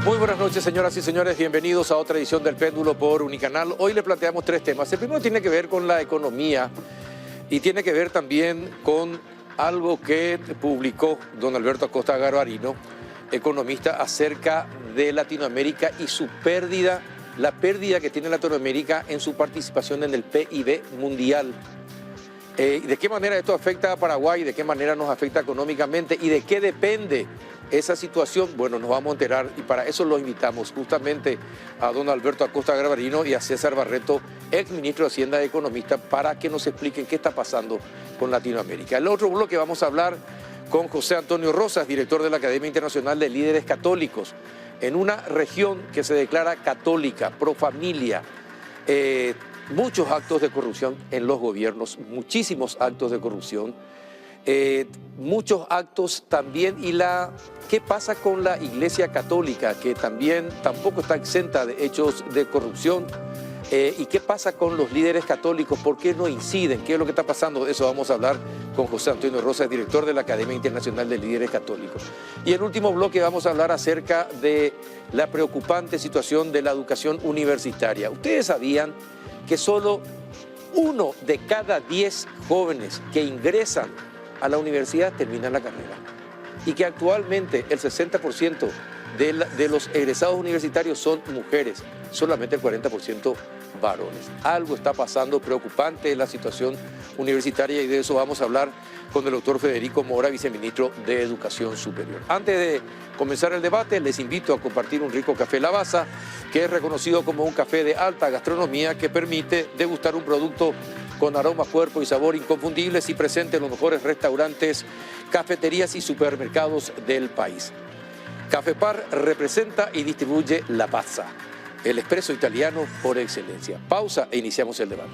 Muy buenas noches, señoras y señores. Bienvenidos a otra edición del Péndulo por Unicanal. Hoy le planteamos tres temas. El primero tiene que ver con la economía y tiene que ver también con algo que publicó don Alberto Acosta Garbarino, economista, acerca de Latinoamérica y su pérdida, la pérdida que tiene Latinoamérica en su participación en el PIB mundial. ¿De qué manera esto afecta a Paraguay? ¿De qué manera nos afecta económicamente? ¿Y de qué depende esa situación? Bueno, nos vamos a enterar y para eso los invitamos justamente a don Alberto Acosta Garbarino y a César Barreto, ex ministro de Hacienda y economista, para que nos expliquen qué está pasando con Latinoamérica. El otro bloque vamos a hablar con José Antonio Rosas, director de la Academia Internacional de Líderes Católicos, en una región que se declara católica, pro familia. Muchos actos de corrupción en los gobiernos, muchísimos actos de corrupción, muchos actos también. ¿Y qué pasa con la Iglesia Católica, que también tampoco está exenta de hechos de corrupción? ¿Y qué pasa con los líderes católicos? ¿Por qué no inciden? ¿Qué es lo que está pasando? De eso vamos a hablar con José Antonio Rosas, director de la Academia Internacional de Líderes Católicos. Y en el último bloque vamos a hablar acerca de la preocupante situación de la educación universitaria. Ustedes sabían que solo 1 de cada 10 jóvenes que ingresan a la universidad terminan la carrera y que actualmente el 60% de los egresados universitarios son mujeres, solamente el 40% varones. Algo está pasando preocupante en la situación universitaria y de eso vamos a hablar con el doctor Federico Mora, viceministro de Educación Superior. Antes de comenzar el debate, les invito a compartir un rico café Lavazza, que es reconocido como un café de alta gastronomía que permite degustar un producto con aroma, cuerpo y sabor inconfundibles y presente en los mejores restaurantes, cafeterías y supermercados del país. Cafepar representa y distribuye Lavazza, el espresso italiano por excelencia. Pausa e iniciamos el debate.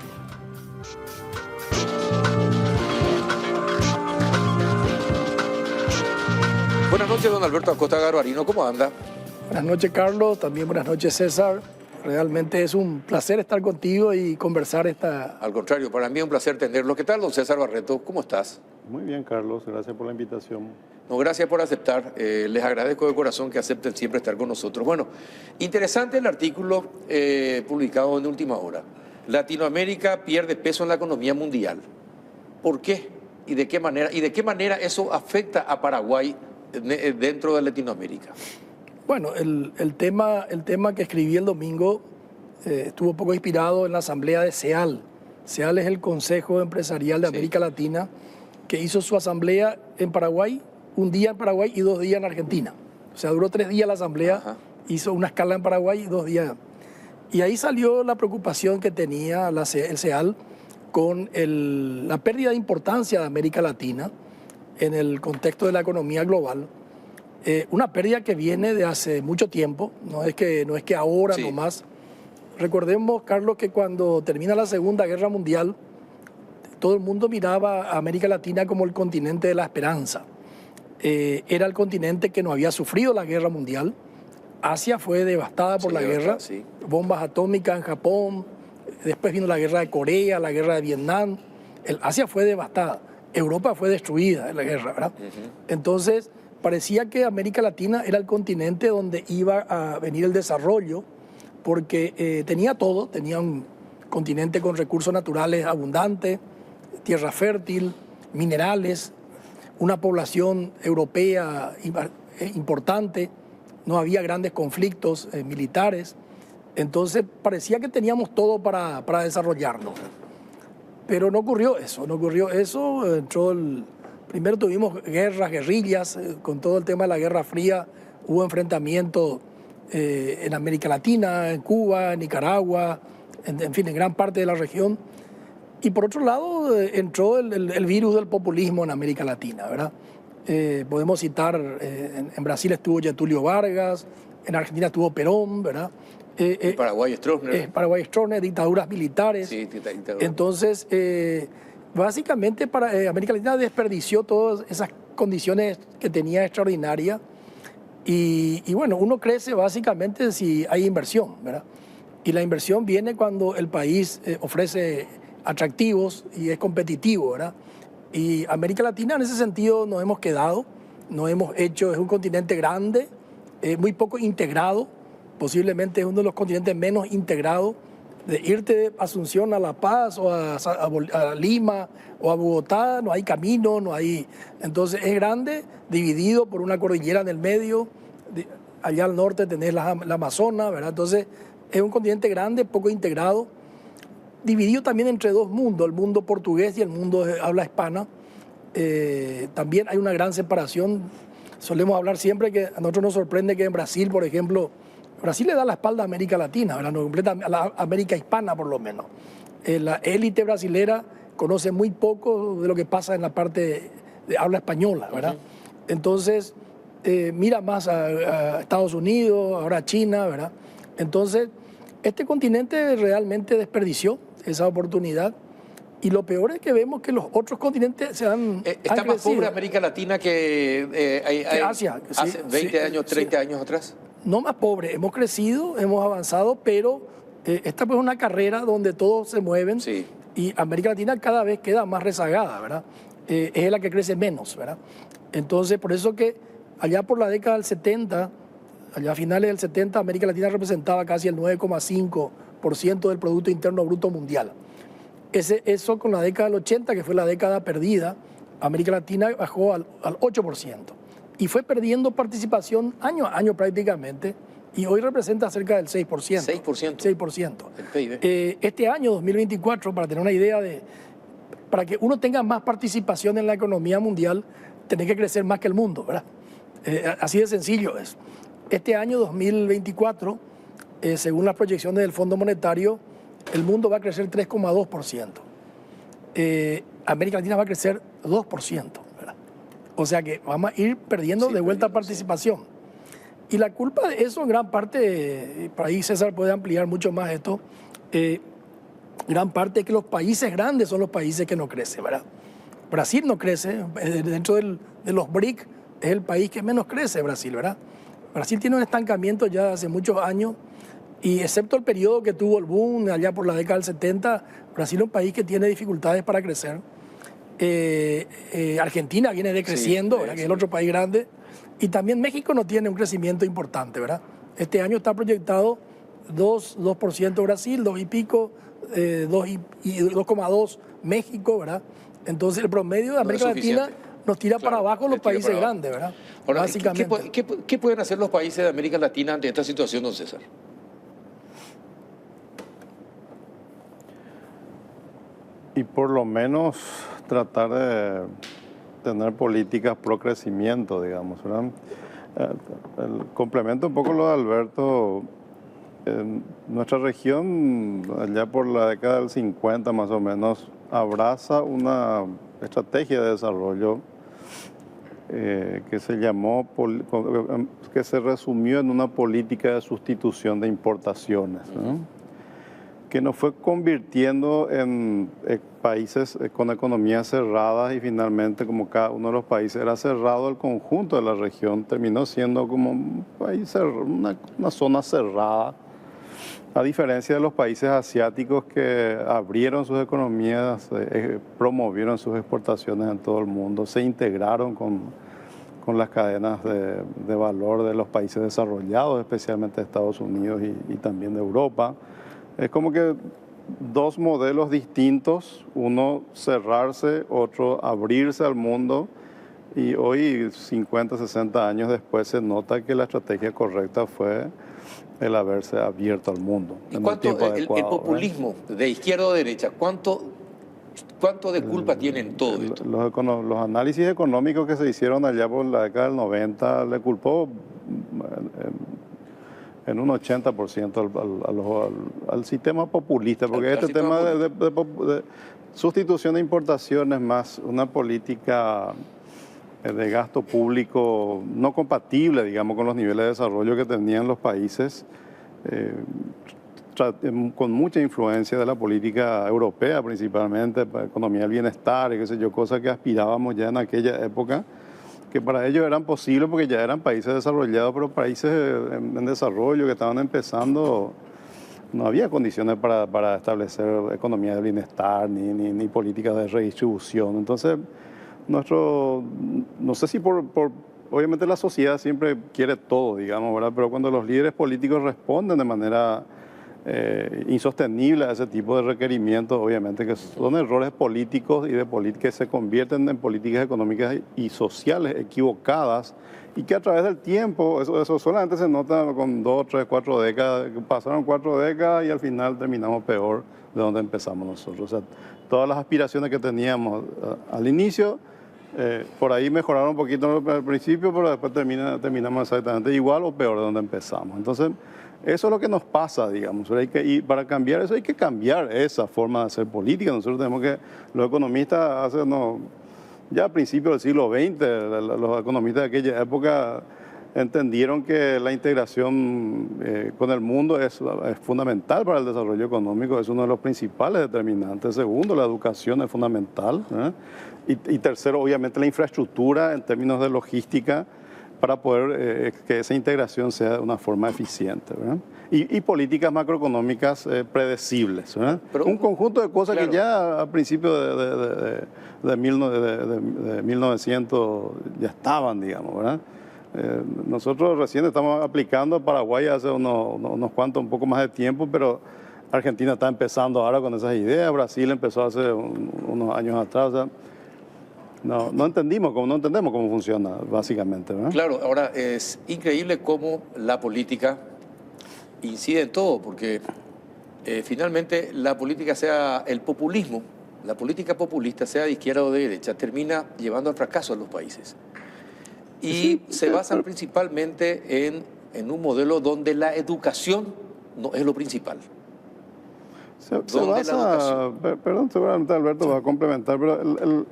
Buenas noches, don Alberto Acosta Garbarino, ¿cómo anda? Buenas noches, Carlos, también buenas noches, César. Realmente es un placer estar contigo y conversar esta... Al contrario, para mí es un placer tenerlo. ¿Qué tal, don César Barreto? ¿Cómo estás? Muy bien, Carlos, gracias por la invitación. No, gracias por aceptar. Les agradezco de corazón que acepten siempre estar con nosotros. Bueno, interesante el artículo publicado en Última Hora. Latinoamérica pierde peso en la economía mundial. ¿Por qué? ¿Y de qué manera? ¿Y de qué manera eso afecta a Paraguay dentro de Latinoamérica? Bueno, el tema que escribí el domingo estuvo un poco inspirado en la asamblea de CEAL. CEAL es el Consejo Empresarial de América Latina, que hizo su asamblea en Paraguay, un día en Paraguay y 2 días en Argentina. O sea, duró 3 días la asamblea. Ajá. Hizo una escala en Paraguay y 2 días. Y ahí salió la preocupación que tenía el CEAL con la pérdida de importancia de América Latina en el contexto de la economía global. Una pérdida que viene de hace mucho tiempo, no es que ahora nomás. Recordemos, Carlos, que cuando termina la Segunda Guerra Mundial, todo el mundo miraba a América Latina como el continente de la esperanza. Era el continente que no había sufrido la guerra mundial. Asia fue devastada por la guerra, bombas atómicas en Japón, después vino la guerra de Corea, la guerra de Vietnam. Asia fue devastada, Europa fue destruida en la guerra, ¿verdad? Entonces, parecía que América Latina era el continente donde iba a venir el desarrollo, porque tenía todo, tenía un continente con recursos naturales abundantes, tierra fértil, minerales, una población europea importante, no había grandes conflictos militares, entonces parecía que teníamos todo para desarrollarnos. Pero no ocurrió eso, primero tuvimos guerrillas, con todo el tema de la Guerra Fría, hubo enfrentamientos en América Latina, en Cuba, en Nicaragua, en fin, en gran parte de la región. Y por otro lado, entró el virus del populismo en América Latina, ¿verdad? Podemos citar, en Brasil estuvo Getúlio Vargas, en Argentina estuvo Perón, ¿verdad? En Paraguay Stroessner, dictaduras militares. Sí, dictaduras. Entonces, básicamente América Latina desperdició todas esas condiciones que tenía extraordinarias Y bueno, uno crece básicamente si hay inversión, ¿verdad? Y la inversión viene cuando el país ofrece atractivos y es competitivo, ¿verdad? Y América Latina en ese sentido nos hemos quedado, nos hemos hecho, es un continente grande, muy poco integrado, posiblemente es uno de los continentes menos integrados. De irte de Asunción a La Paz o a Lima o a Bogotá, no hay camino, no hay... Entonces es grande, dividido por una cordillera en el medio, allá al norte tenés la Amazonas, ¿verdad? Entonces es un continente grande, poco integrado, dividido también entre dos mundos, el mundo portugués y el mundo de habla hispana. También hay una gran separación. Solemos hablar siempre que a nosotros nos sorprende que en Brasil, por ejemplo, Brasil le da la espalda a América Latina, ¿verdad? No, completa a la América hispana por lo menos. La élite brasilera conoce muy poco de lo que pasa en la parte de habla española, ¿verdad? Entonces, mira más a Estados Unidos, ahora a China, ¿verdad? Entonces, este continente realmente desperdició esa oportunidad. Y lo peor es que vemos que los otros continentes se han ¿Está más pobre América Latina que Asia? Hace 20 años, 30 años atrás. No más pobre, hemos crecido, hemos avanzado, pero esta pues es una carrera donde todos se mueven y América Latina cada vez queda más rezagada, ¿verdad? Es la que crece menos, ¿verdad? Entonces, por eso que allá por la década del 70, allá a finales del 70, América Latina representaba casi el 9,5% del Producto Interno Bruto Mundial. Eso con la década del 80, que fue la década perdida, América Latina bajó al 8%. Y fue perdiendo participación año a año prácticamente, y hoy representa cerca del 6%. 6%. 6%. El PIB. Este año, 2024, para tener una idea para que uno tenga más participación en la economía mundial, tiene que crecer más que el mundo, ¿verdad? Así de sencillo es. Este año, 2024, según las proyecciones del Fondo Monetario, el mundo va a crecer 3,2%. América Latina va a crecer 2%. O sea que vamos a ir perdiendo de vuelta participación. Y la culpa de eso en gran parte, por ahí César puede ampliar mucho más esto, gran parte es que los países grandes son los países que no crecen, ¿verdad? Brasil no crece, dentro de los BRIC es el país que menos crece, Brasil, ¿verdad? Brasil tiene un estancamiento ya hace muchos años y excepto el periodo que tuvo el boom allá por la década del 70, Brasil es un país que tiene dificultades para crecer. Argentina viene decreciendo, ¿verdad? Que es el otro país grande, y también México no tiene un crecimiento importante, ¿verdad? Este año está proyectado 2% Brasil, 2 y pico, 2,2 México, ¿verdad? Entonces el promedio de América Latina nos tira para abajo los países grandes, ¿verdad? Ahora, básicamente. ¿qué pueden hacer los países de América Latina ante esta situación, don César? Y por lo menos tratar de tener políticas pro crecimiento, digamos, ¿verdad? Complemento un poco lo de Alberto. En nuestra región, allá por la década del 50 más o menos, abraza una estrategia de desarrollo que se llamó, que se resumió en una política de sustitución de importaciones, ¿no? Que nos fue convirtiendo en países con economías cerradas y finalmente como cada uno de los países era cerrado, el conjunto de la región terminó siendo como un país, una zona cerrada, a diferencia de los países asiáticos que abrieron sus economías, promovieron sus exportaciones en todo el mundo, se integraron con las cadenas de valor de los países desarrollados, especialmente de Estados Unidos y también de Europa. Es como que dos modelos distintos, uno cerrarse, otro abrirse al mundo, y hoy, 50, 60 años después, se nota que la estrategia correcta fue el haberse abierto al mundo. ¿Y cuánto el populismo de izquierda o derecha, cuánto de culpa tiene en todo esto? Los análisis económicos que se hicieron allá por la década del 90 le culpó en un 80% al sistema populista, porque este tema de sustitución de importaciones más una política de gasto público no compatible, digamos, con los niveles de desarrollo que tenían los países, con mucha influencia de la política europea principalmente, economía del bienestar y qué sé yo, cosas que aspirábamos ya en aquella época. que para ellos eran posibles porque ya eran países desarrollados, pero países en desarrollo que estaban empezando, no había condiciones para establecer economía de bienestar ni políticas de redistribución. Entonces, no sé si obviamente la sociedad siempre quiere todo, digamos, ¿verdad? Pero cuando los líderes políticos responden de manera insostenible a ese tipo de requerimientos, obviamente que son errores políticos y de que se convierten en políticas económicas y sociales equivocadas y que a través del tiempo, eso solamente se nota con 2, 3, 4 décadas, pasaron 4 décadas y al final terminamos peor de donde empezamos nosotros. O sea, todas las aspiraciones que teníamos al inicio, por ahí mejoraron un poquito al principio, pero después terminamos exactamente igual o peor de donde empezamos. Entonces, eso es lo que nos pasa, digamos. Y para cambiar eso hay que cambiar esa forma de hacer política. Nosotros tenemos que, los economistas ya a principios del siglo XX, los economistas de aquella época entendieron que la integración con el mundo es fundamental para el desarrollo económico, es uno de los principales determinantes. Segundo, la educación es fundamental. Y tercero, obviamente, la infraestructura en términos de logística para poder que esa integración sea de una forma eficiente, ¿verdad? Y políticas macroeconómicas predecibles, ¿verdad? Pero un conjunto de cosas que ya a principios de 1900 ya estaban, digamos, ¿verdad? Nosotros recién estamos aplicando a Paraguay hace unos cuantos, un poco más de tiempo, pero Argentina está empezando ahora con esas ideas, Brasil empezó hace unos años atrás, o sea, no entendemos cómo funciona, básicamente, ¿verdad? Claro, ahora es increíble cómo la política incide en todo, porque finalmente la política, sea el populismo, la política populista, sea de izquierda o de derecha, termina llevando al fracaso a los países. Y se basan principalmente en un modelo donde la educación no es lo principal. Se basa, perdón, seguramente Alberto va a complementar, pero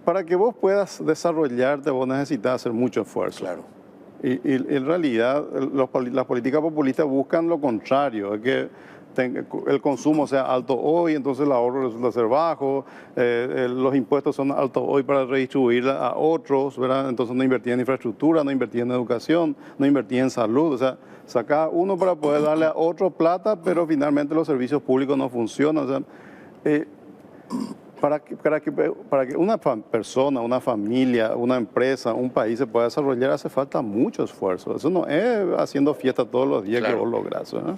para que vos puedas desarrollarte, vos necesitas hacer mucho esfuerzo. Claro. Y en realidad, las políticas populistas buscan lo contrario, es que el consumo sea alto hoy, entonces el ahorro resulta ser bajo, los impuestos son altos hoy para redistribuir a otros, ¿verdad? Entonces no invertí en infraestructura, no invertí en educación, no invertí en salud, o sea, saca uno para poder darle a otro plata, pero finalmente los servicios públicos no funcionan, o sea, para que una persona, una familia, una empresa, un país se pueda desarrollar hace falta mucho esfuerzo. Eso no es haciendo fiesta todos los días, claro, que vos lográs, ¿verdad?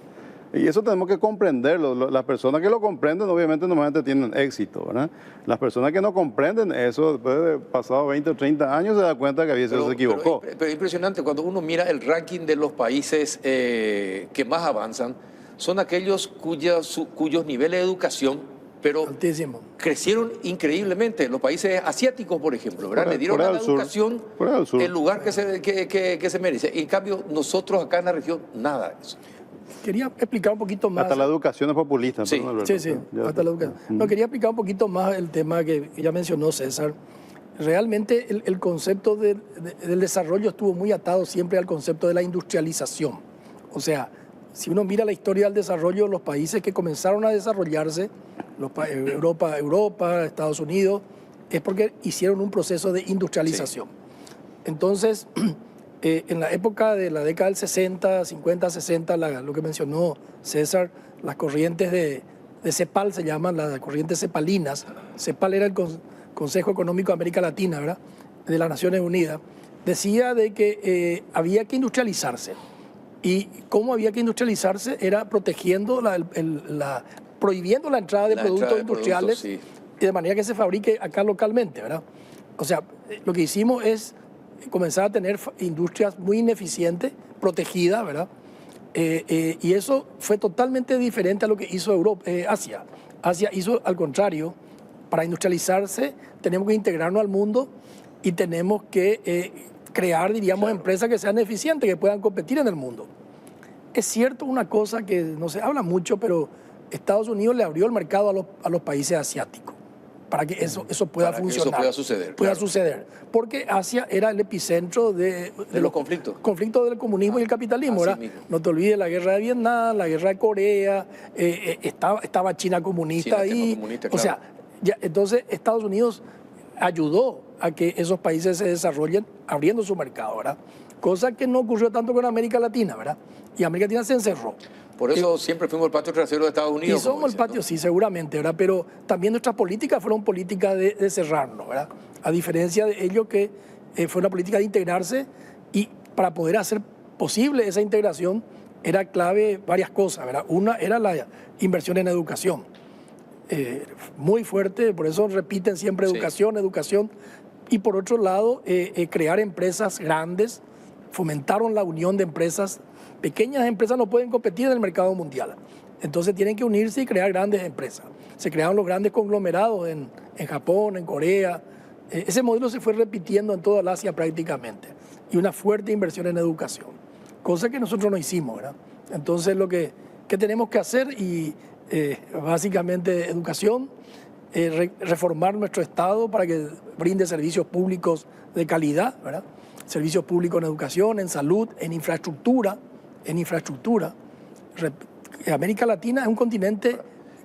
Y eso tenemos que comprenderlo. Las personas que lo comprenden, obviamente, normalmente tienen éxito, ¿verdad? Las personas que no comprenden eso, después de pasado 20 o 30 años, se da cuenta que a veces se equivocó. Pero impresionante, cuando uno mira el ranking de los países que más avanzan, son aquellos cuyos niveles de educación altísimo, crecieron increíblemente. Los países asiáticos, por ejemplo, ¿verdad? Le dieron a la educación el lugar que se merece. En cambio, nosotros acá en la región, nada de eso. Quería explicar un poquito más. Hasta la educación es populista. Sí, sí, hasta la educación. No, quería explicar un poquito más el tema que ya mencionó César. Realmente el concepto del desarrollo estuvo muy atado siempre al concepto de la industrialización. O sea, si uno mira la historia del desarrollo, los países que comenzaron a desarrollarse, Europa, Estados Unidos, es porque hicieron un proceso de industrialización. Sí. Entonces, en la época de la década del 60, 50, 60, lo que mencionó César, las corrientes de CEPAL se llaman, las corrientes cepalinas. CEPAL era el Consejo Económico de América Latina, ¿verdad?, de las Naciones Unidas. Decía de que había que industrializarse. Y cómo había que industrializarse era protegiendo, prohibiendo la entrada de productos industriales, sí, de manera que se fabrique acá localmente, ¿verdad? O sea, lo que hicimos es comenzar a tener industrias muy ineficientes, protegidas, ¿verdad? Y eso fue totalmente diferente a lo que hizo Asia. Asia hizo al contrario. Para industrializarse tenemos que integrarnos al mundo y tenemos que crear, diríamos, claro, empresas que sean eficientes, que puedan competir en el mundo. Es cierto una cosa que no se habla mucho, pero Estados Unidos le abrió el mercado a los países asiáticos para que eso pueda funcionar. Eso pueda suceder. Pueda suceder. Porque Asia era el epicentro de los conflictos. Conflictos del comunismo y el capitalismo, ¿verdad? Mismo. No te olvides la guerra de Vietnam, la guerra de Corea, estaba China comunista ahí. Comunista, claro. O sea, entonces Estados Unidos ayudó a que esos países se desarrollen abriendo su mercado, ¿verdad? Cosa que no ocurrió tanto con América Latina, ¿verdad? Y América Latina se encerró. Por eso siempre fuimos el patio trasero de Estados Unidos. Y somos el patio, ¿no? Sí, seguramente, ¿verdad? Pero también nuestras políticas fueron políticas de cerrarnos, ¿verdad? A diferencia de ello que fue una política de integrarse, y para poder hacer posible esa integración era clave varias cosas, ¿verdad? Una era la inversión en educación, muy fuerte, por eso repiten siempre educación, educación. Y por otro lado, crear empresas grandes, fomentaron la unión de empresas. Pequeñas empresas no pueden competir en el mercado mundial, entonces tienen que unirse y crear grandes empresas. Se crearon los grandes conglomerados en Japón, en Corea. Ese modelo se fue repitiendo en toda el Asia prácticamente, y una fuerte inversión en educación, cosa que nosotros no hicimos, ¿verdad? Entonces lo que tenemos que hacer, y básicamente educación, reformar nuestro Estado para que brinde servicios públicos de calidad, ¿verdad? Servicios públicos en educación, en salud, en infraestructura. América Latina es un continente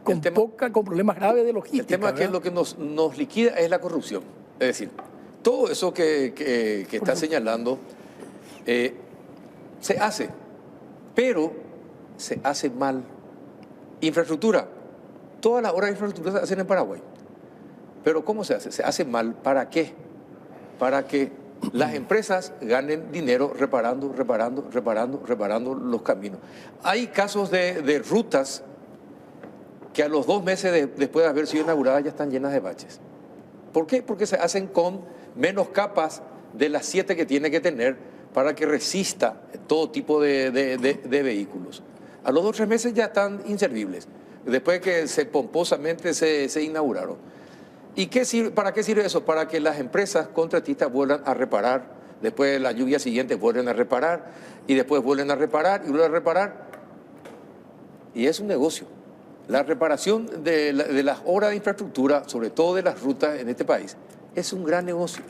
con problemas graves de logística. El tema, ¿verdad?, que lo que nos liquida es la corrupción. Es decir, todo eso que está señalando se hace, pero se hace mal. Infraestructura. Todas las obras de infraestructura se hacen en Paraguay. Pero ¿cómo se hace? Se hace mal. ¿Para qué? Para que las empresas ganen dinero reparando los caminos. Hay casos de rutas que a los 2 meses después de haber sido inauguradas ya están llenas de baches. ¿Por qué? Porque se hacen con menos capas de las 7 que tiene que tener para que resista todo tipo de vehículos. A los 2 o 3 meses ya están inservibles, después de que pomposamente se inauguraron. ¿Y para qué sirve eso? Para que las empresas contratistas vuelvan a reparar, después de la lluvia siguiente vuelven a reparar, y después vuelven a reparar, y vuelven a reparar. Y es un negocio. La reparación de las obras de infraestructura, sobre todo de las rutas en este país, es un gran negocio.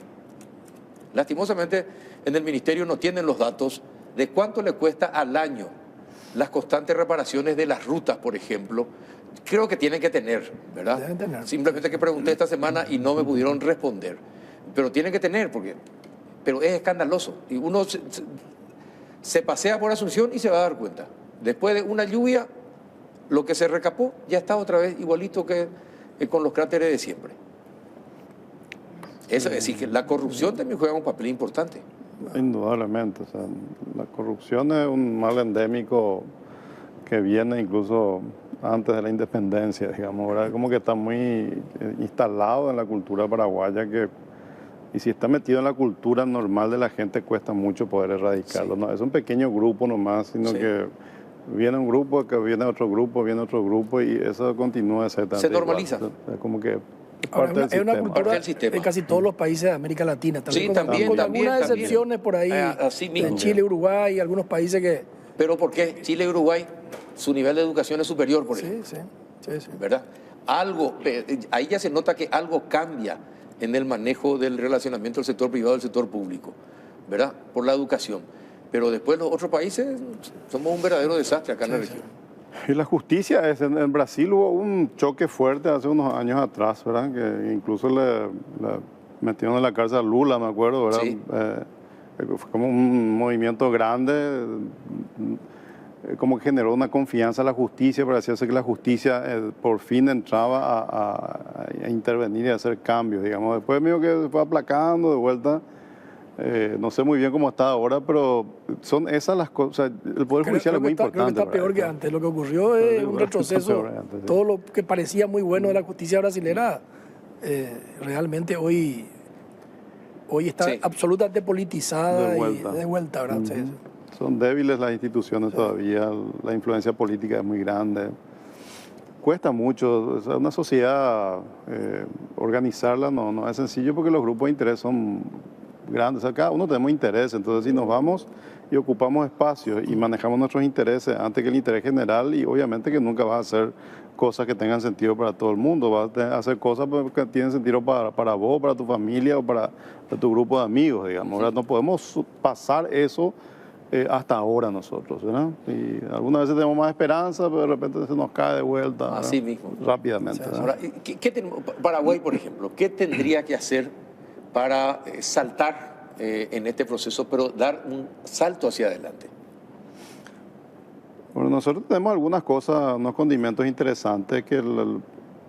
Lastimosamente, en el Ministerio no tienen los datos de cuánto le cuesta al año las constantes reparaciones de las rutas, por ejemplo. Creo que tienen que tener, ¿verdad? Deben tener. Simplemente que pregunté esta semana y no me pudieron responder. Pero tienen que tener, pero es escandaloso. Y uno se pasea por Asunción y se va a dar cuenta. Después de una lluvia, lo que se recapó ya está otra vez igualito que con los cráteres de siempre. Eso es decir, que la corrupción también juega un papel importante. Indudablemente. O sea, la corrupción es un mal endémico que viene incluso antes de la independencia, digamos, ¿verdad? Como que está muy instalado en la cultura paraguaya, y si está metido en la cultura normal de la gente, cuesta mucho poder erradicarlo. Sí. No es un pequeño grupo nomás, sino que viene un grupo, que viene otro grupo, y eso continúa exactamente. Se normaliza. Es como que ahora, es una cultura de casi todos los países de América Latina. Sí, también. Con algunas excepciones por ahí, así mismo, en Chile, Uruguay, algunos países que... ¿Pero por qué Chile y Uruguay? Su nivel de educación es superior, por ejemplo. Sí. ¿Verdad? Ahí ya se nota que algo cambia en el manejo del relacionamiento del sector privado y del sector público, ¿verdad? Por la educación. Pero después los otros países somos un verdadero desastre acá en la región. Y la justicia, en Brasil hubo un choque fuerte hace unos años atrás, ¿verdad? Que incluso le metieron en la cárcel a Lula, me acuerdo, ¿verdad? Sí. Fue como un movimiento grande, como que generó una confianza en la justicia, para hacerse que la justicia por fin entraba a intervenir y a hacer cambios, digamos. Después medio que se fue aplacando de vuelta. No sé muy bien cómo está ahora, pero son esas las cosas. O sea, el Poder Judicial es muy importante. Creo que está peor que antes. Lo que ocurrió es un retroceso. Antes, sí. Todo lo que parecía muy bueno de la justicia brasilera, realmente hoy está absolutamente politizada y de vuelta, ¿verdad? Sí. Son débiles las instituciones todavía, la influencia política es muy grande. Cuesta mucho, o sea, una sociedad organizarla no es sencillo, porque los grupos de interés son grandes. O sea, cada uno tenemos intereses, entonces si nos vamos y ocupamos espacios y manejamos nuestros intereses antes que el interés general, y obviamente que nunca vas a hacer cosas que tengan sentido para todo el mundo, vas a hacer cosas que tienen sentido para vos, para tu familia o para tu grupo de amigos, digamos. ¿Verdad? No podemos pasar eso hasta ahora nosotros, ¿verdad? Y algunas veces tenemos más esperanza, pero de repente se nos cae de vuelta, ¿verdad? Así mismo. Rápidamente. Ahora, ¿qué tenemos? Paraguay, por ejemplo, ¿qué tendría que hacer para saltar en este proceso, pero dar un salto hacia adelante? Bueno, nosotros tenemos algunas cosas, unos condimentos interesantes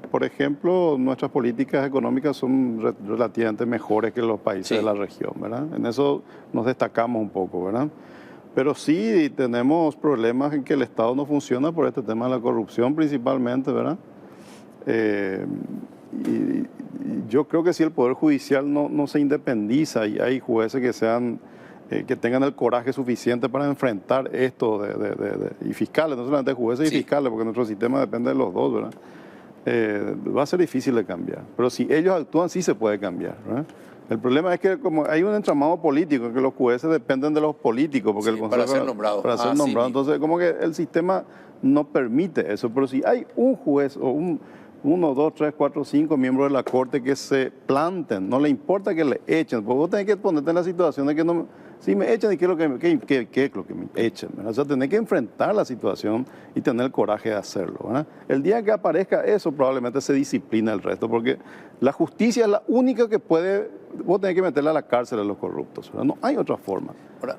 por ejemplo, nuestras políticas económicas son relativamente mejores que los países de la región, ¿verdad? En eso nos destacamos un poco, ¿verdad? Pero sí tenemos problemas en que el Estado no funciona por este tema de la corrupción principalmente, ¿verdad? Y yo creo que si el Poder Judicial no se independiza y hay jueces que tengan el coraje suficiente para enfrentar esto y fiscales, no solamente jueces y fiscales, porque nuestro sistema depende de los dos, ¿verdad? Va a ser difícil de cambiar, pero si ellos actúan sí se puede cambiar, ¿verdad? El problema es que como hay un entramado político, en que los jueces dependen de los políticos, porque el Consejo para ser nombrado. Entonces como que el sistema no permite eso, pero si hay un juez o uno, dos, tres, cuatro, cinco miembros de la Corte que se planten, no le importa que le echen, porque vos tenés que ponerte en la situación de que no, si me echan, ¿y qué es lo que me echen? ¿Verdad? O sea, tenés que enfrentar la situación y tener el coraje de hacerlo, ¿verdad? El día que aparezca eso, probablemente se disciplina el resto, porque la justicia es la única que puede, vos tenés que meterle a la cárcel a los corruptos, ¿verdad? No hay otra forma. Ahora,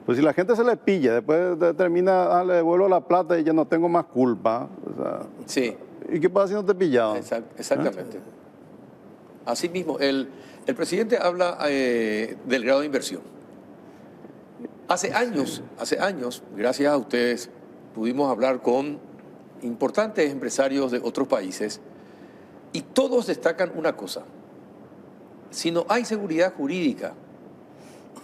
pues si la gente se le pilla, después termina, le devuelvo la plata y ya no tengo más culpa, o sea, sí. ¿Y qué pasa si no te pillaban? Exactamente. Asimismo, el presidente habla del grado de inversión. Hace años, gracias a ustedes, pudimos hablar con importantes empresarios de otros países y todos destacan una cosa. Si no hay seguridad jurídica,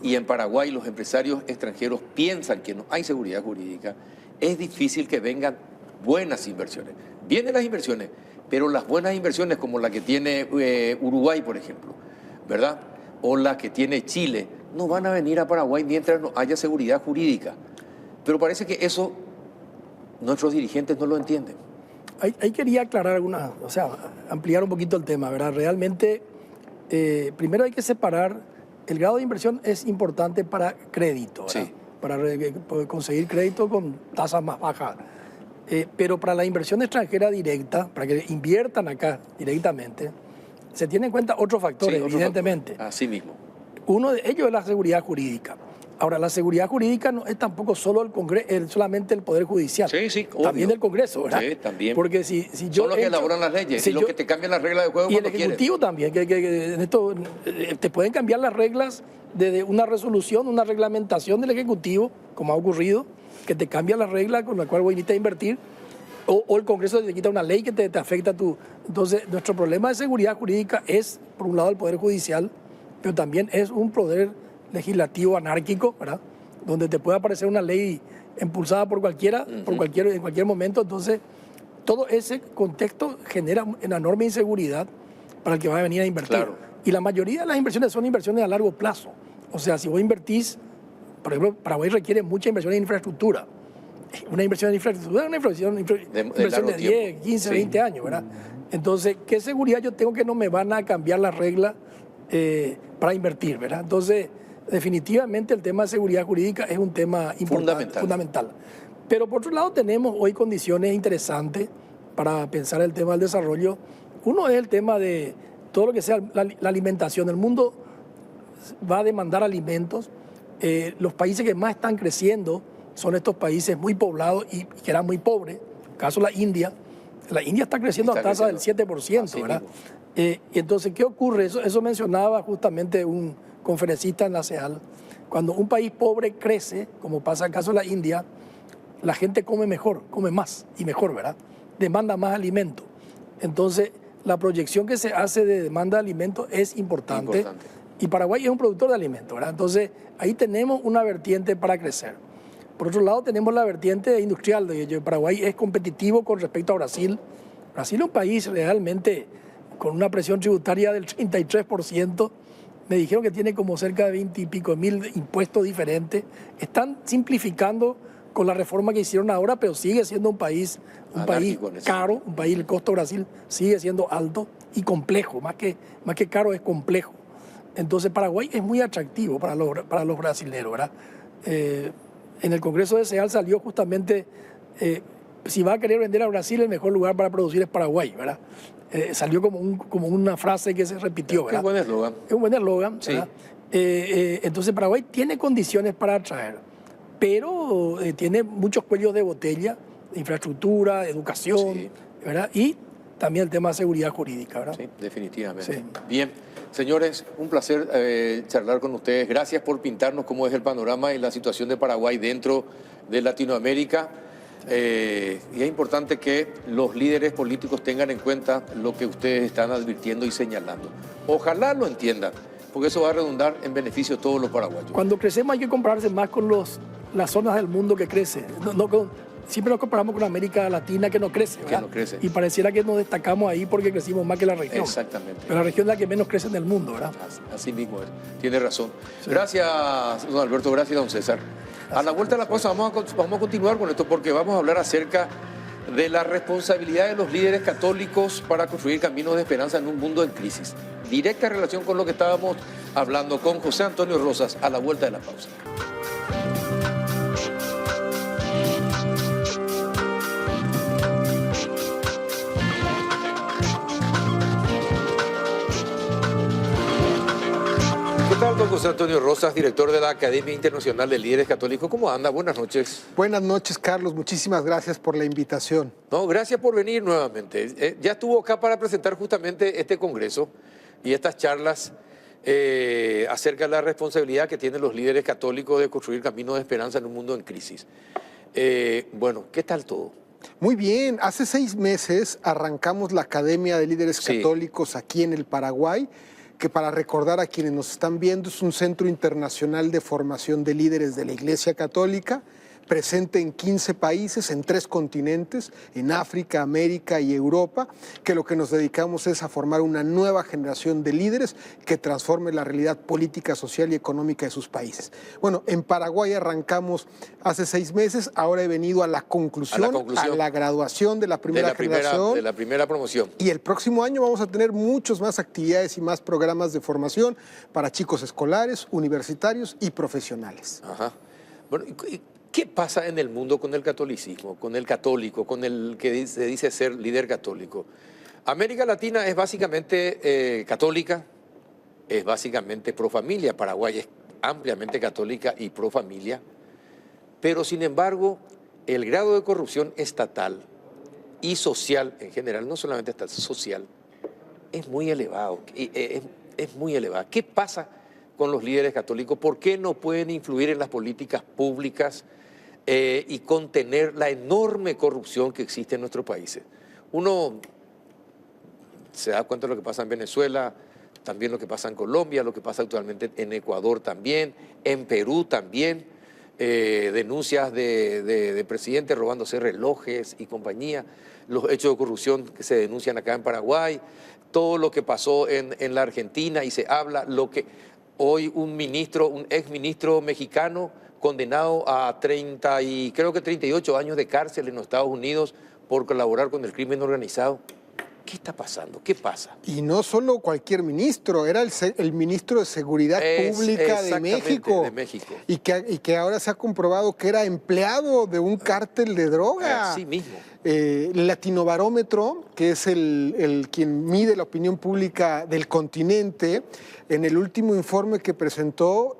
y en Paraguay los empresarios extranjeros piensan que no hay seguridad jurídica, es difícil que vengan buenas inversiones. Vienen las inversiones, pero las buenas inversiones como la que tiene Uruguay, por ejemplo, ¿verdad? O la que tiene Chile, no van a venir a Paraguay mientras no haya seguridad jurídica. Pero parece que eso nuestros dirigentes no lo entienden. Ahí quería aclarar ampliar un poquito el tema, ¿verdad? Realmente, primero hay que separar, el grado de inversión es importante para crédito, ¿verdad? Sí. Para conseguir crédito con tasas más bajas. Pero para la inversión extranjera directa, para que inviertan acá directamente, se tienen en cuenta otros factores, evidentemente. Así mismo. Uno de ellos es la seguridad jurídica. Ahora, la seguridad jurídica no es tampoco solo solamente el Poder Judicial. Sí, obvio. También el Congreso, ¿verdad? Sí, también. Porque si yo son los que elaboran las leyes y los que te cambian las reglas de juego y el cuando Ejecutivo quieren. también, que en esto te pueden cambiar las reglas desde una resolución, una reglamentación del Ejecutivo, como ha ocurrido, que te cambia la regla con la cual vos viniste a invertir, o el Congreso te quita una ley que te afecta a tu... Entonces, nuestro problema de seguridad jurídica es, por un lado, el Poder Judicial, pero también es un poder legislativo anárquico, ¿verdad? Donde te puede aparecer una ley impulsada por cualquiera, en cualquier momento. Entonces, todo ese contexto genera una enorme inseguridad para el que va a venir a invertir. Claro. Y la mayoría de las inversiones son inversiones a largo plazo. O sea, si vos invertís, por ejemplo, Paraguay requiere mucha inversión en infraestructura. Una inversión en infraestructura es una inversión de 10, 15, 20 años, ¿verdad? Entonces, ¿qué seguridad yo tengo que no me van a cambiar las reglas para invertir, ¿verdad? Entonces, definitivamente el tema de seguridad jurídica es un tema fundamental. Pero por otro lado tenemos hoy condiciones interesantes para pensar el tema del desarrollo. Uno es el tema de todo lo que sea la alimentación. El mundo va a demandar alimentos. Los países que más están creciendo son estos países muy poblados y que eran muy pobres. En el caso de la India. La India está creciendo a tasa del 7%, ¿verdad? Y entonces, ¿qué ocurre? Eso mencionaba justamente un conferencista en la CEAL. Cuando un país pobre crece, como pasa en el caso de la India, la gente come mejor, come más y mejor, ¿verdad? Demanda más alimento. Entonces, la proyección que se hace de demanda de alimentos es importante. Y Paraguay es un productor de alimentos, ¿verdad? Entonces, ahí tenemos una vertiente para crecer. Por otro lado, tenemos la vertiente industrial. Paraguay es competitivo con respecto a Brasil. Brasil es un país realmente con una presión tributaria del 33%. Me dijeron que tiene como cerca de 20 y pico mil impuestos diferentes. Están simplificando con la reforma que hicieron ahora, pero sigue siendo un país caro, el costo de Brasil sigue siendo alto y complejo, más que caro es complejo. Entonces Paraguay es muy atractivo para los brasileños, ¿verdad? En el Congreso de CEAL salió justamente si va a querer vender a Brasil, el mejor lugar para producir es Paraguay, ¿verdad? Salió como una frase que se repitió, ¿verdad? Es un buen eslogan. Es un buen eslogan, Sí. ¿verdad? Entonces Paraguay tiene condiciones para atraer, pero tiene muchos cuellos de botella, infraestructura, educación, Sí. ¿verdad? Y también el tema de seguridad jurídica, ¿verdad? Sí, definitivamente. Sí. Bien, señores, un placer charlar con ustedes. Gracias por pintarnos cómo es el panorama y la situación de Paraguay dentro de Latinoamérica. Y es importante que los líderes políticos tengan en cuenta lo que ustedes están advirtiendo y señalando. Ojalá lo entiendan, porque eso va a redundar en beneficio de todos los paraguayos. Cuando crecemos hay que compararse más con las zonas del mundo que crecen. Siempre nos comparamos con América Latina que no crece, ¿verdad? Que no crece. Y pareciera que nos destacamos ahí porque crecimos más que la región. Exactamente. Pero la región es la que menos crece en el mundo, ¿verdad? Así mismo es. Tiene razón. Gracias, don Alberto. Gracias, don César. A la vuelta de la pausa vamos a continuar con esto porque vamos a hablar acerca de la responsabilidad de los líderes católicos para construir caminos de esperanza en un mundo en crisis. Directa relación con lo que estábamos hablando con José Antonio Rosas a la vuelta de la pausa. ¿Qué tal, don José Antonio Rosas, director de la Academia Internacional de Líderes Católicos? ¿Cómo anda? Buenas noches. Buenas noches, Carlos. Muchísimas gracias por la invitación. No, gracias por venir nuevamente. Ya estuvo acá para presentar justamente este congreso y estas charlas acerca de la responsabilidad que tienen los líderes católicos de construir caminos de esperanza en un mundo en crisis. Bueno, ¿qué tal todo? Muy bien. Hace 6 meses arrancamos la Academia de Líderes Sí. Católicos aquí en el Paraguay, que para recordar a quienes nos están viendo es un centro internacional de formación de líderes de la Iglesia Católica, presente en 15 países, en 3 continentes, en África, América y Europa, que lo que nos dedicamos es a formar una nueva generación de líderes que transforme la realidad política, social y económica de sus países. Bueno, en Paraguay arrancamos hace 6 meses, ahora he venido a la conclusión, a la graduación de la primera generación. De la primera promoción. Y el próximo año vamos a tener muchos más actividades y más programas de formación para chicos escolares, universitarios y profesionales. Ajá. Bueno, ¿qué pasa en el mundo con el catolicismo, con el católico, con el que se dice ser líder católico? América Latina es básicamente católica, es básicamente pro familia. Paraguay es ampliamente católica y pro familia. Pero, sin embargo, el grado de corrupción estatal y social en general, no solamente estatal, social, es muy elevado. Es muy elevado. ¿Qué pasa con los líderes católicos? ¿Por qué no pueden influir en las políticas públicas y contener la enorme corrupción que existe en nuestros países? Uno se da cuenta de lo que pasa en Venezuela, también lo que pasa en Colombia, lo que pasa actualmente en Ecuador también, en Perú también, denuncias de presidentes robándose relojes y compañía, los hechos de corrupción que se denuncian acá en Paraguay, todo lo que pasó en la Argentina y se habla, lo que hoy un exministro mexicano condenado a 38 años de cárcel en los Estados Unidos por colaborar con el crimen organizado. ¿Qué está pasando? ¿Qué pasa? Y no solo cualquier ministro, era el ministro de Seguridad Pública de México. Y que ahora se ha comprobado que era empleado de un cártel de droga. Así mismo. El Latinobarómetro, que es el quien mide la opinión pública del continente, en el último informe que presentó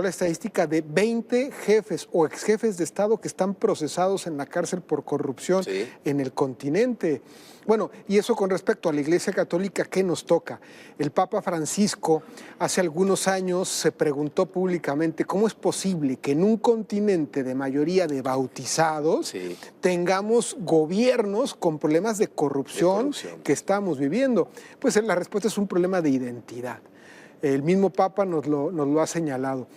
la estadística de 20 jefes o exjefes de Estado que están procesados en la cárcel por corrupción en el continente. Bueno, y eso con respecto a la Iglesia Católica, ¿qué nos toca? El Papa Francisco hace algunos años se preguntó públicamente cómo es posible que en un continente de mayoría de bautizados tengamos gobiernos con problemas de corrupción que estamos viviendo. Pues la respuesta es un problema de identidad. El mismo Papa nos lo ha señalado.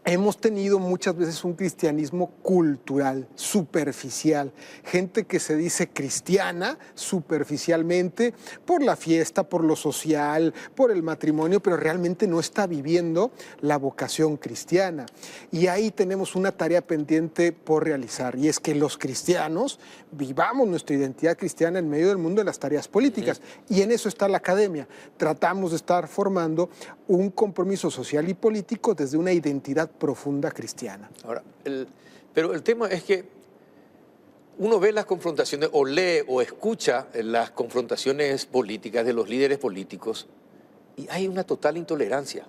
Hemos tenido muchas veces un cristianismo cultural, superficial, gente que se dice cristiana superficialmente por la fiesta, por lo social, por el matrimonio, pero realmente no está viviendo la vocación cristiana. Y ahí tenemos una tarea pendiente por realizar, y es que los cristianos vivamos nuestra identidad cristiana en medio del mundo de las tareas políticas. Y en eso está la academia. Tratamos de estar formando un compromiso social y político desde una identidad profunda cristiana. Ahora, pero el tema es que uno ve las confrontaciones o lee o escucha las confrontaciones políticas de los líderes políticos y hay una total intolerancia.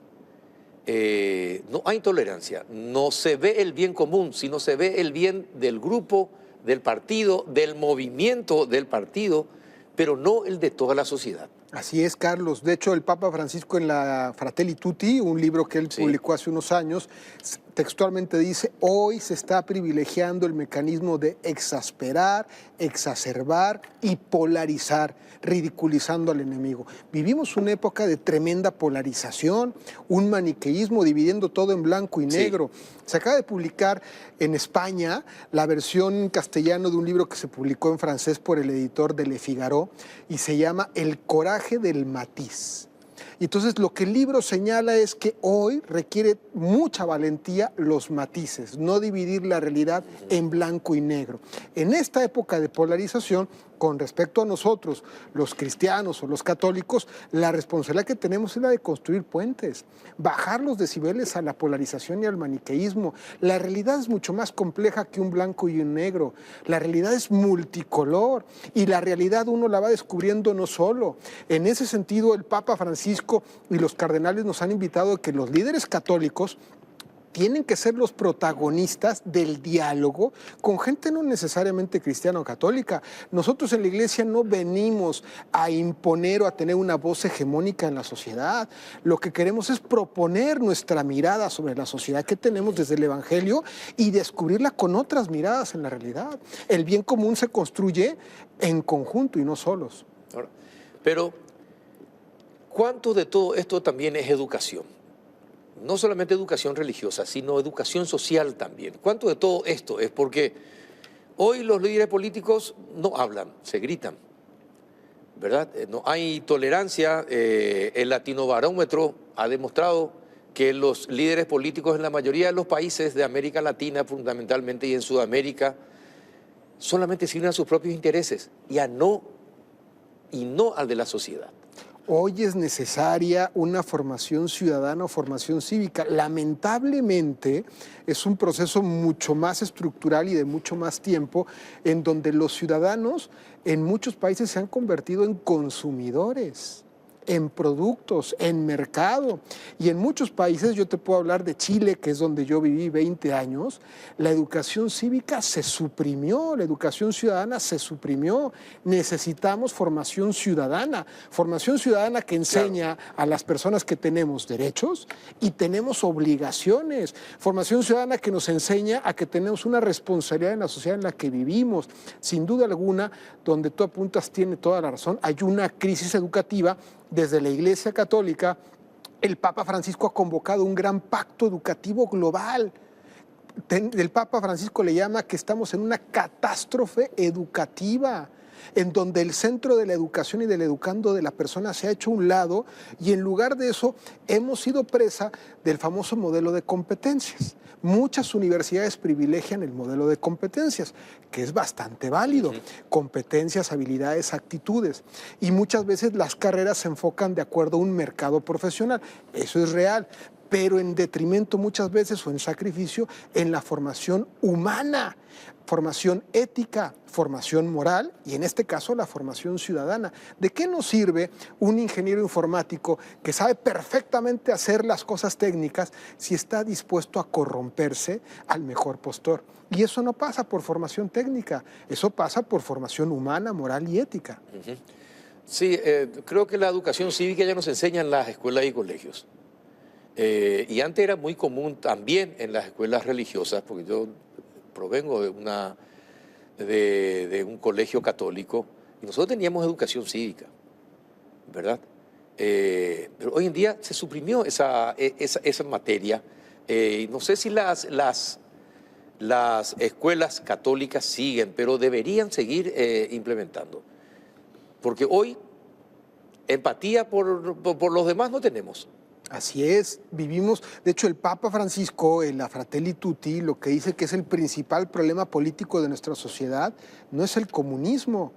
No hay tolerancia, no se ve el bien común, sino se ve el bien del grupo, del partido, del movimiento del partido, pero no el de toda la sociedad. Así es, Carlos. De hecho, el Papa Francisco en la Fratelli Tutti, un libro que él publicó hace unos años, textualmente dice: hoy se está privilegiando el mecanismo de exasperar, exacerbar y polarizar, ridiculizando al enemigo. Vivimos una época de tremenda polarización, un maniqueísmo dividiendo todo en blanco y negro. Se acaba de publicar en España la versión en castellano de un libro que se publicó en francés por el editor de Le Figaro y se llama El coraje del matiz. Y entonces lo que el libro señala es que hoy requiere mucha valentía los matices, no dividir la realidad en blanco y negro. En esta época de polarización, con respecto a nosotros, los cristianos o los católicos, la responsabilidad que tenemos es la de construir puentes, bajar los decibeles a la polarización y al maniqueísmo. La realidad es mucho más compleja que un blanco y un negro. La realidad es multicolor y la realidad uno la va descubriendo no solo. En ese sentido, el Papa Francisco y los cardenales nos han invitado a que los líderes católicos tienen que ser los protagonistas del diálogo con gente no necesariamente cristiana o católica. Nosotros en la iglesia no venimos a imponer o a tener una voz hegemónica en la sociedad. Lo que queremos es proponer nuestra mirada sobre la sociedad que tenemos desde el Evangelio y descubrirla con otras miradas en la realidad. El bien común se construye en conjunto y no solos. Pero, ¿cuánto de todo esto también es educación? No solamente educación religiosa, sino educación social también. ¿Cuánto de todo esto es? Porque hoy los líderes políticos no hablan, se gritan, ¿verdad? No hay tolerancia. El Latinobarómetro ha demostrado que los líderes políticos en la mayoría de los países de América Latina, fundamentalmente, y en Sudamérica, solamente sirven a sus propios intereses y no al de la sociedad. Hoy es necesaria una formación ciudadana o formación cívica. Lamentablemente es un proceso mucho más estructural y de mucho más tiempo, en donde los ciudadanos en muchos países se han convertido en consumidores, en productos, en mercado. Y en muchos países, yo te puedo hablar de Chile, que es donde yo viví 20 años, la educación cívica se suprimió, la educación ciudadana se suprimió. Necesitamos formación ciudadana que enseña a las personas que tenemos derechos y tenemos obligaciones. Formación ciudadana que nos enseña a que tenemos una responsabilidad en la sociedad en la que vivimos. Sin duda alguna, donde tú apuntas tiene toda la razón, hay una crisis educativa. Desde la Iglesia Católica, el Papa Francisco ha convocado un gran pacto educativo global. El Papa Francisco le llama que estamos en una catástrofe educativa, en donde el centro de la educación y del educando de la persona se ha hecho a un lado y en lugar de eso hemos sido presa del famoso modelo de competencias. Muchas universidades privilegian el modelo de competencias, que es bastante válido. Competencias, habilidades, actitudes. Y muchas veces las carreras se enfocan de acuerdo a un mercado profesional. Eso es real, pero en detrimento muchas veces o en sacrificio en la formación humana, formación ética, formación moral y en este caso la formación ciudadana. ¿De qué nos sirve un ingeniero informático que sabe perfectamente hacer las cosas técnicas si está dispuesto a corromperse al mejor postor? Y eso no pasa por formación técnica, eso pasa por formación humana, moral y ética. Sí, creo que la educación cívica ya nos enseña en las escuelas y colegios. Y antes era muy común también en las escuelas religiosas, porque yo provengo de un colegio católico y nosotros teníamos educación cívica, ¿verdad? Pero hoy en día se suprimió esa materia. No sé si las escuelas católicas siguen, pero deberían seguir implementando. Porque hoy empatía por los demás no tenemos. Así es, vivimos, de hecho el Papa Francisco en la Fratelli Tutti lo que dice que es el principal problema político de nuestra sociedad no es el comunismo,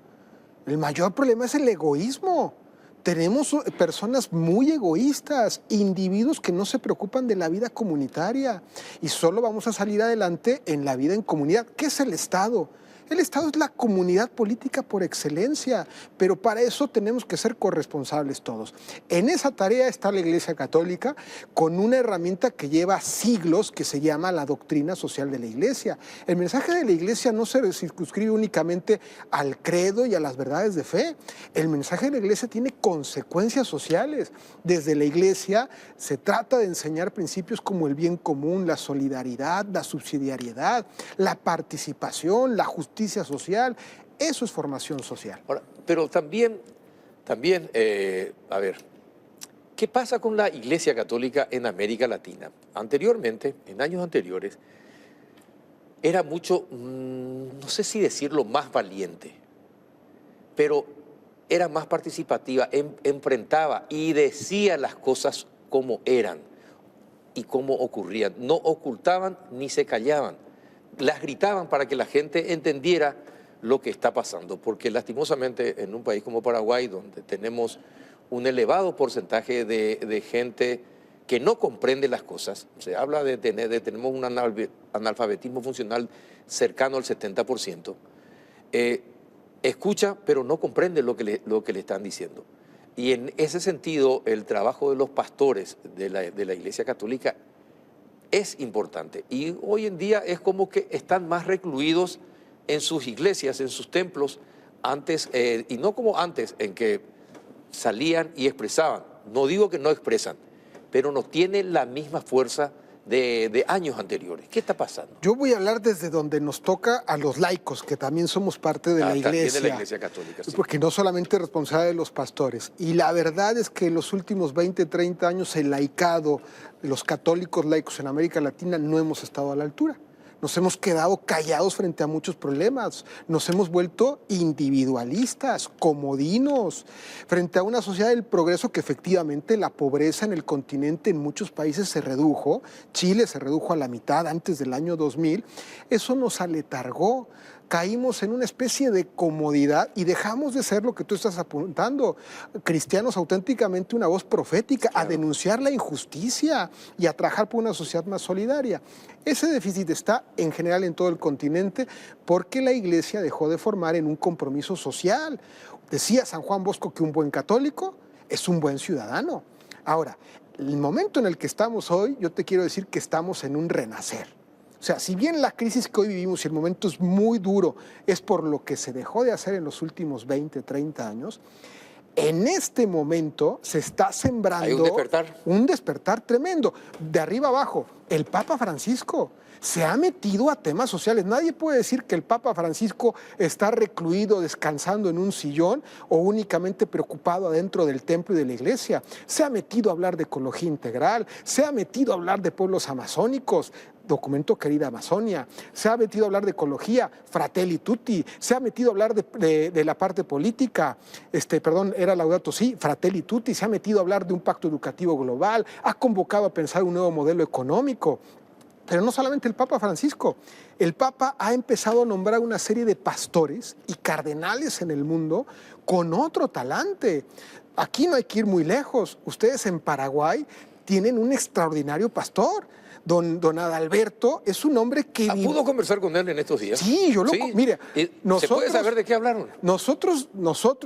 el mayor problema es el egoísmo. Tenemos personas muy egoístas, individuos que no se preocupan de la vida comunitaria y solo vamos a salir adelante en la vida en comunidad. ¿Qué es el Estado? El Estado es la comunidad política por excelencia, pero para eso tenemos que ser corresponsables todos. En esa tarea está la Iglesia Católica con una herramienta que lleva siglos que se llama la doctrina social de la Iglesia. El mensaje de la Iglesia no se circunscribe únicamente al credo y a las verdades de fe. El mensaje de la Iglesia tiene consecuencias sociales. Desde la Iglesia se trata de enseñar principios como el bien común, la solidaridad, la subsidiariedad, la participación, la justicia social. Eso es formación social. Ahora, pero también, a ver, ¿qué pasa con la Iglesia Católica en América Latina? Anteriormente, en años anteriores, era mucho, no sé si decirlo más valiente, pero era más participativa, enfrentaba y decía las cosas como eran y cómo ocurrían. No ocultaban ni se callaban, las gritaban para que la gente entendiera lo que está pasando, porque lastimosamente en un país como Paraguay, donde tenemos un elevado porcentaje de gente que no comprende las cosas, se habla de tenemos un analfabetismo funcional cercano al 70%, escucha pero no comprende lo que le están diciendo. Y en ese sentido el trabajo de los pastores de la Iglesia Católica es importante, y hoy en día es como que están más recluidos en sus iglesias, en sus templos, antes, y no como antes, en que salían y expresaban. No digo que no expresan, pero no tienen la misma fuerza de años anteriores. ¿Qué está pasando? Yo voy a hablar desde donde nos toca a los laicos, que también somos parte de la Iglesia. También de la Iglesia Católica, sí. Porque no solamente es responsable de los pastores. Y la verdad es que en los últimos 20, 30 años el laicado, los católicos laicos en América Latina no hemos estado a la altura. Nos hemos quedado callados frente a muchos problemas, nos hemos vuelto individualistas, comodinos, frente a una sociedad del progreso que efectivamente la pobreza en el continente en muchos países se redujo, Chile se redujo a la mitad antes del año 2000, eso nos aletargó. Caímos en una especie de comodidad y dejamos de ser lo que tú estás apuntando, cristianos auténticamente una voz profética, claro, a denunciar la injusticia y a trabajar por una sociedad más solidaria. Ese déficit está en general en todo el continente porque la Iglesia dejó de formar en un compromiso social. Decía San Juan Bosco que un buen católico es un buen ciudadano. Ahora, el momento en el que estamos hoy, yo te quiero decir que estamos en un renacer. O sea, si bien la crisis que hoy vivimos y el momento es muy duro, es por lo que se dejó de hacer en los últimos 20, 30 años, en este momento se está sembrando... ¿Hay un despertar? Un despertar tremendo. De arriba abajo, el Papa Francisco se ha metido a temas sociales. Nadie puede decir que el Papa Francisco está recluido, descansando en un sillón o únicamente preocupado adentro del templo y de la iglesia. Se ha metido a hablar de ecología integral, se ha metido a hablar de pueblos amazónicos, documento Querida Amazonia, se ha metido a hablar de ecología, Fratelli Tutti, se ha metido a hablar de la parte política, era Laudato Si, Fratelli Tutti, se ha metido a hablar de un pacto educativo global, ha convocado a pensar un nuevo modelo económico. Pero no solamente el Papa Francisco, el Papa ha empezado a nombrar una serie de pastores y cardenales en el mundo con otro talante. Aquí no hay que ir muy lejos. Ustedes en Paraguay tienen un extraordinario pastor. Don Adalberto es un hombre que... ¿Pudo conversar con él en estos días? Sí, yo lo... ¿Sí? Mire, ¿Se puede saber de qué hablaron? Nosotros,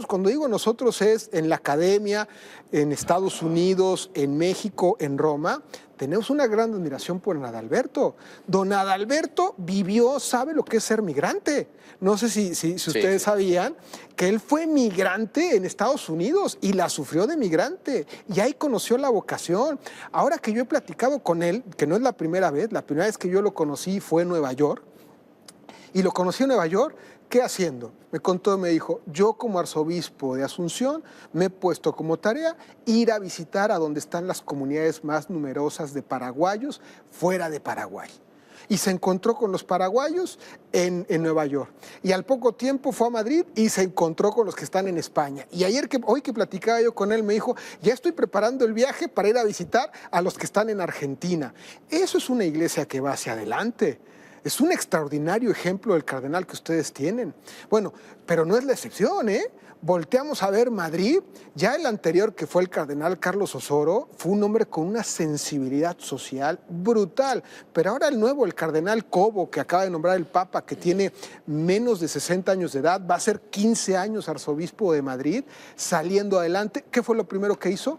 cuando digo nosotros es en la academia, en Estados Unidos, en México, en Roma, tenemos una gran admiración por don Adalberto. Don Adalberto vivió, sabe lo que es ser migrante. No sé si ustedes sabían que él fue migrante en Estados Unidos y la sufrió de migrante. Y ahí conoció la vocación. Ahora que yo he platicado con él, que no es la primera vez que yo lo conocí fue en Nueva York. Y lo conocí en Nueva York, ¿qué haciendo? Me contó y me dijo, yo como arzobispo de Asunción me he puesto como tarea ir a visitar a donde están las comunidades más numerosas de paraguayos fuera de Paraguay. Y se encontró con los paraguayos en Nueva York. Y al poco tiempo fue a Madrid y se encontró con los que están en España. Y hoy que platicaba yo con él, me dijo, ya estoy preparando el viaje para ir a visitar a los que están en Argentina. Eso es una iglesia que va hacia adelante. Es un extraordinario ejemplo el cardenal que ustedes tienen. Bueno, pero no es la excepción, ¿eh? Volteamos a ver Madrid, ya el anterior, que fue el cardenal Carlos Osoro, fue un hombre con una sensibilidad social brutal, pero ahora el nuevo, el cardenal Cobo, que acaba de nombrar el Papa, que tiene menos de 60 años de edad, va a ser 15 años arzobispo de Madrid, saliendo adelante. ¿Qué fue lo primero que hizo?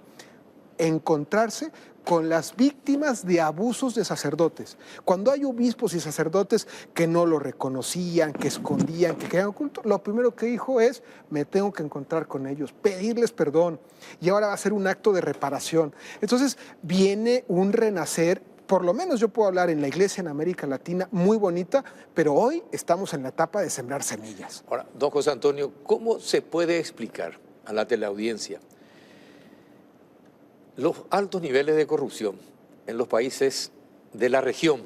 Encontrarse con las víctimas de abusos de sacerdotes. Cuando hay obispos y sacerdotes que no lo reconocían, que escondían, que quedaban ocultos, lo primero que dijo es, me tengo que encontrar con ellos, pedirles perdón, y ahora va a ser un acto de reparación. Entonces viene un renacer, por lo menos yo puedo hablar en la iglesia en América Latina, muy bonita, pero hoy estamos en la etapa de sembrar semillas. Ahora, don José Antonio, ¿cómo se puede explicar a la teleaudiencia los altos niveles de corrupción en los países de la región,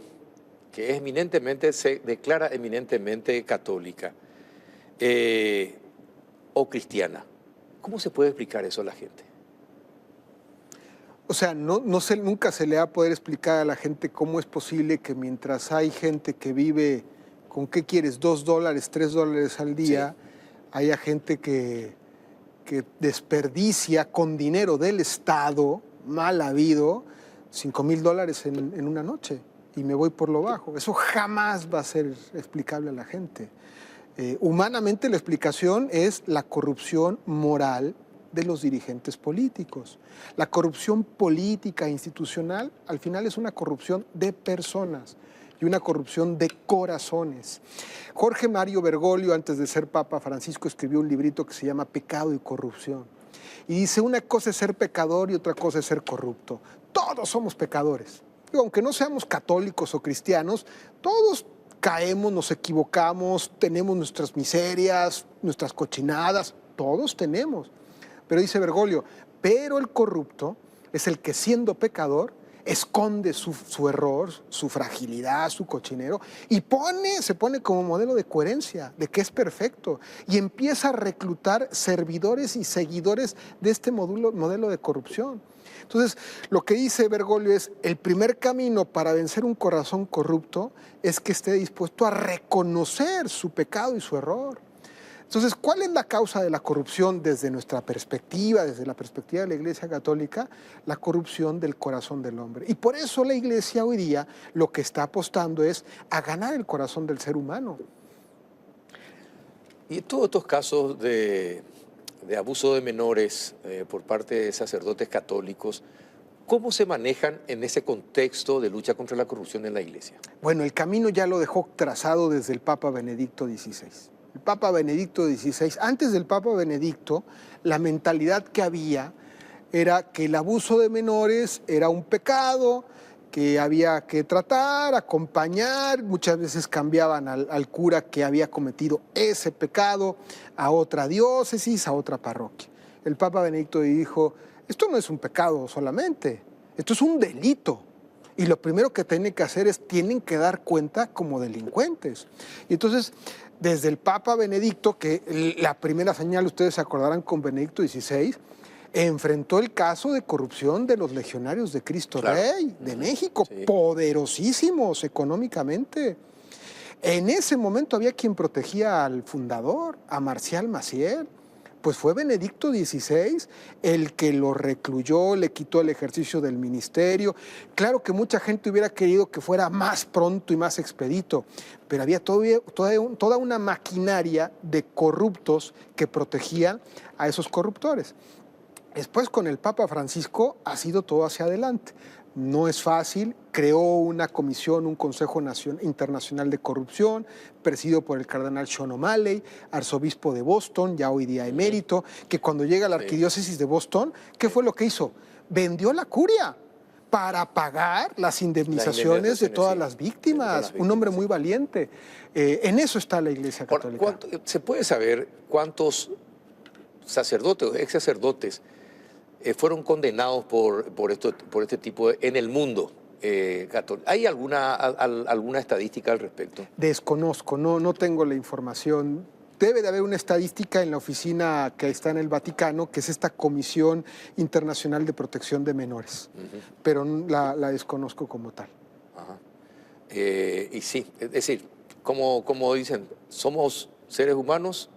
que es se declara eminentemente católica o cristiana? ¿Cómo se puede explicar eso a la gente? O sea, nunca se le va a poder explicar a la gente cómo es posible que mientras hay gente que vive con, ¿qué quieres?, $2, $3 al día, sí, haya gente que desperdicia con dinero del Estado, mal habido, $5,000 en una noche, y me voy por lo bajo. Eso jamás va a ser explicable a la gente. Humanamente la explicación es la corrupción moral de los dirigentes políticos. La corrupción política e institucional al final es una corrupción de personas y una corrupción de corazones. Jorge Mario Bergoglio, antes de ser Papa Francisco, escribió un librito que se llama Pecado y Corrupción. Y dice, una cosa es ser pecador y otra cosa es ser corrupto. Todos somos pecadores. Aunque no seamos católicos o cristianos, todos caemos, nos equivocamos, tenemos nuestras miserias, nuestras cochinadas, todos tenemos. Pero dice Bergoglio, pero el corrupto es el que siendo pecador esconde su error, su fragilidad, su cochinero, y se pone como modelo de coherencia, de que es perfecto, y empieza a reclutar servidores y seguidores de este modelo de corrupción. Entonces, lo que dice Bergoglio es, el primer camino para vencer un corazón corrupto es que esté dispuesto a reconocer su pecado y su error. Entonces, ¿cuál es la causa de la corrupción desde nuestra perspectiva, desde la perspectiva de la Iglesia Católica? La corrupción del corazón del hombre. Y por eso la Iglesia hoy día lo que está apostando es a ganar el corazón del ser humano. Y todos estos casos de abuso de menores por parte de sacerdotes católicos, ¿cómo se manejan en ese contexto de lucha contra la corrupción en la Iglesia? Bueno, el camino ya lo dejó trazado desde el Papa Benedicto XVI. El Papa Benedicto XVI, antes del Papa Benedicto, la mentalidad que había era que el abuso de menores era un pecado, que había que tratar, acompañar, muchas veces cambiaban al cura que había cometido ese pecado a otra diócesis, a otra parroquia. El Papa Benedicto dijo, esto no es un pecado solamente, esto es un delito. Y lo primero que tienen que hacer es, tienen que dar cuenta como delincuentes. Y entonces, desde el Papa Benedicto, que la primera señal, ustedes se acordarán con Benedicto XVI, enfrentó el caso de corrupción de los legionarios de Cristo Rey, de México, sí, poderosísimos económicamente. En ese momento había quien protegía al fundador, a Marcial Maciel. Pues fue Benedicto XVI el que lo recluyó, le quitó el ejercicio del ministerio. Claro que mucha gente hubiera querido que fuera más pronto y más expedito, pero había toda una maquinaria de corruptos que protegían a esos corruptores. Después, con el Papa Francisco, ha sido todo hacia adelante. No es fácil, creó una comisión, un Consejo Internacional de Corrupción, presidido por el cardenal Sean O'Malley, arzobispo de Boston, ya hoy día emérito, que cuando llega a la arquidiócesis de Boston, ¿qué fue lo que hizo? Vendió la curia para pagar las indemnizaciones de todas las víctimas. Un hombre muy valiente. En eso está la Iglesia Católica. ¿Se puede saber cuántos sacerdotes o ex sacerdotes fueron condenados por este tipo en el mundo católico? ¿Hay alguna estadística al respecto? Desconozco, no tengo la información. Debe de haber una estadística en la oficina que está en el Vaticano, que es esta Comisión Internacional de Protección de Menores, pero la desconozco como tal. Ajá. Y sí, es decir, como dicen, somos seres humanos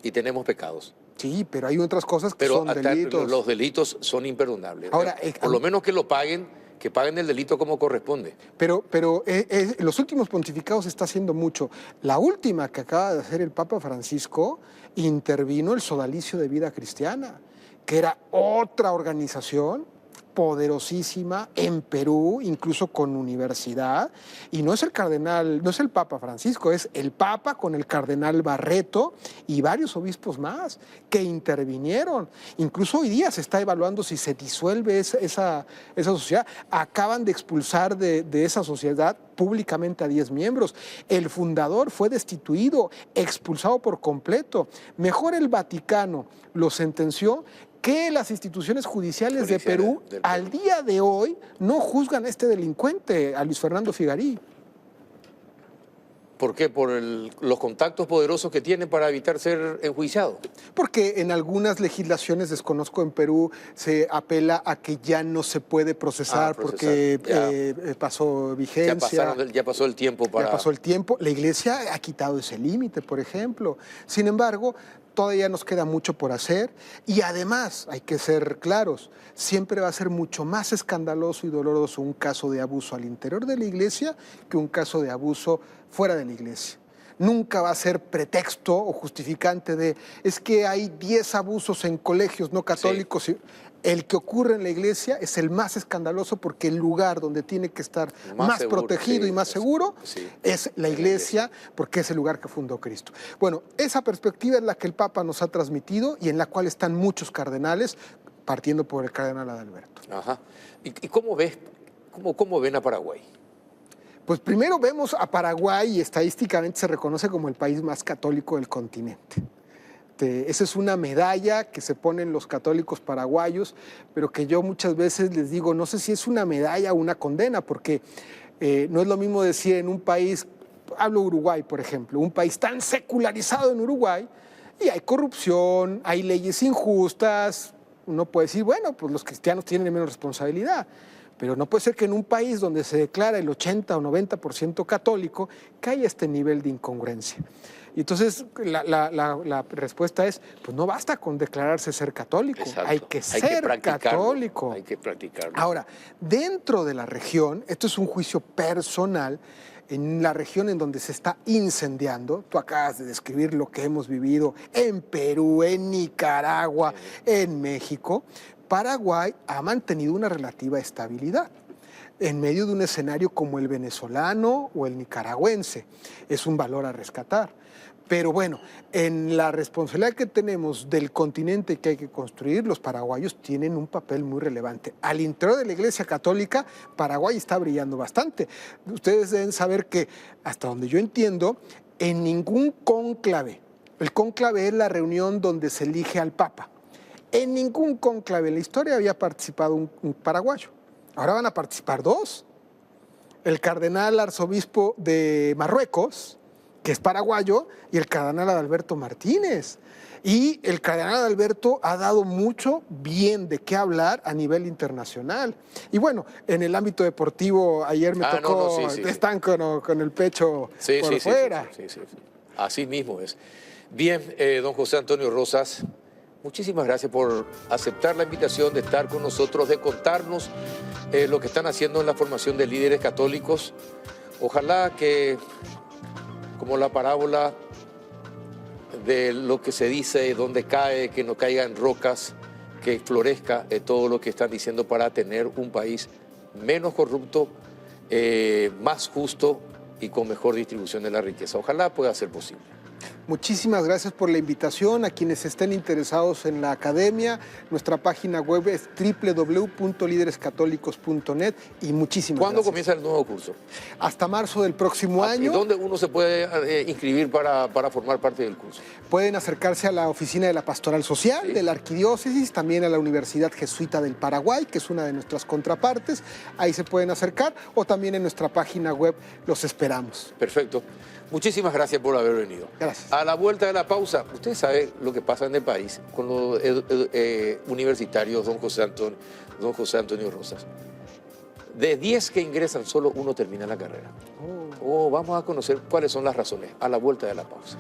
y tenemos pecados. Sí, pero hay otras cosas que Pero son hasta delitos. los delitos son imperdonables. Ahora, por lo menos que lo paguen, que paguen el delito como corresponde. Pero los últimos pontificados se está haciendo mucho. La última que acaba de hacer el Papa Francisco intervino el Sodalicio de Vida Cristiana, que era otra organización poderosísima en Perú, incluso con universidad, y no es el cardenal, no es el Papa Francisco, es el Papa con el cardenal Barreto y varios obispos más que intervinieron. Incluso hoy día se está evaluando si se disuelve esa sociedad. Acaban de expulsar de esa sociedad públicamente a 10 miembros. El fundador fue destituido, expulsado por completo. Mejor el Vaticano lo sentenció que las instituciones judiciales de Perú al día de hoy no juzgan a este delincuente, a Luis Fernando Figarí. ¿Por qué? Por los contactos poderosos que tiene para evitar ser enjuiciado. Porque en algunas legislaciones, desconozco en Perú, se apela a que ya no se puede procesar, porque pasó vigencia. Ya pasó el tiempo para... Ya pasó el tiempo. La Iglesia ha quitado ese límite, por ejemplo. Sin embargo, todavía nos queda mucho por hacer y además, hay que ser claros, siempre va a ser mucho más escandaloso y doloroso un caso de abuso al interior de la Iglesia que un caso de abuso fuera de la Iglesia. Nunca va a ser pretexto o justificante de, es que hay 10 abusos en colegios no católicos. Sí. El que ocurre en la Iglesia es el más escandaloso porque el lugar donde tiene que estar más seguro, protegido y más seguro es la Iglesia, porque es el lugar que fundó Cristo. Bueno, esa perspectiva es la que el Papa nos ha transmitido y en la cual están muchos cardenales, partiendo por el cardenal Adalberto. Ajá. ¿Y cómo ves, cómo ven a Paraguay? Pues primero vemos a Paraguay y estadísticamente se reconoce como el país más católico del continente. Esa es una medalla que se ponen los católicos paraguayos, pero que yo muchas veces les digo, no sé si es una medalla o una condena, porque no es lo mismo decir en un país, hablo Uruguay, por ejemplo, un país tan secularizado en Uruguay, y hay corrupción, hay leyes injustas, uno puede decir, bueno, pues los cristianos tienen menos responsabilidad. Pero no puede ser que en un país donde se declara el 80 o 90% católico, que haya este nivel de incongruencia. Y entonces la respuesta es, pues no basta con declararse ser católico, hay que ser católico. Hay que practicarlo. Ahora, dentro de la región, esto es un juicio personal, en la región en donde se está incendiando, tú acabas de describir lo que hemos vivido en Perú, en Nicaragua, en México, Paraguay ha mantenido una relativa estabilidad en medio de un escenario como el venezolano o el nicaragüense. Es un valor a rescatar. Pero bueno, en la responsabilidad que tenemos del continente que hay que construir, los paraguayos tienen un papel muy relevante. Al interior de la Iglesia Católica, Paraguay está brillando bastante. Ustedes deben saber que, hasta donde yo entiendo, en ningún cónclave, el cónclave es la reunión donde se elige al Papa, en ningún cónclave en la historia había participado un paraguayo. Ahora van a participar dos. El cardenal arzobispo de Marruecos, que es paraguayo, y el cardenal Adalberto Martínez. Y el cardenal Adalberto ha dado mucho bien de qué hablar a nivel internacional. Y bueno, en el ámbito deportivo, ayer me tocó, están con el pecho por fuera. Sí. Así mismo es. Bien, don José Antonio Rosas, muchísimas gracias por aceptar la invitación de estar con nosotros, de contarnos lo que están haciendo en la formación de líderes católicos. Ojalá que, como la parábola de lo que se dice, donde cae, que no caiga en rocas, que florezca todo lo que están diciendo para tener un país menos corrupto, más justo y con mejor distribución de la riqueza. Ojalá pueda ser posible. Muchísimas gracias por la invitación. A quienes estén interesados en la academia, nuestra página web es www.liderescatólicos.net y muchísimas gracias. ¿Cuándo comienza el nuevo curso? Hasta marzo del próximo año. ¿Y dónde uno se puede inscribir para formar parte del curso? Pueden acercarse a la oficina de la Pastoral Social de la Arquidiócesis, también a la Universidad Jesuita del Paraguay, que es una de nuestras contrapartes. Ahí se pueden acercar, o también en nuestra página web los esperamos. Perfecto. Muchísimas gracias por haber venido. Gracias. A la vuelta de la pausa, usted sabe lo que pasa en el país con los universitarios, don José Antonio Rosas. De 10 que ingresan, solo uno termina la carrera. Vamos a conocer cuáles son las razones a la vuelta de la pausa.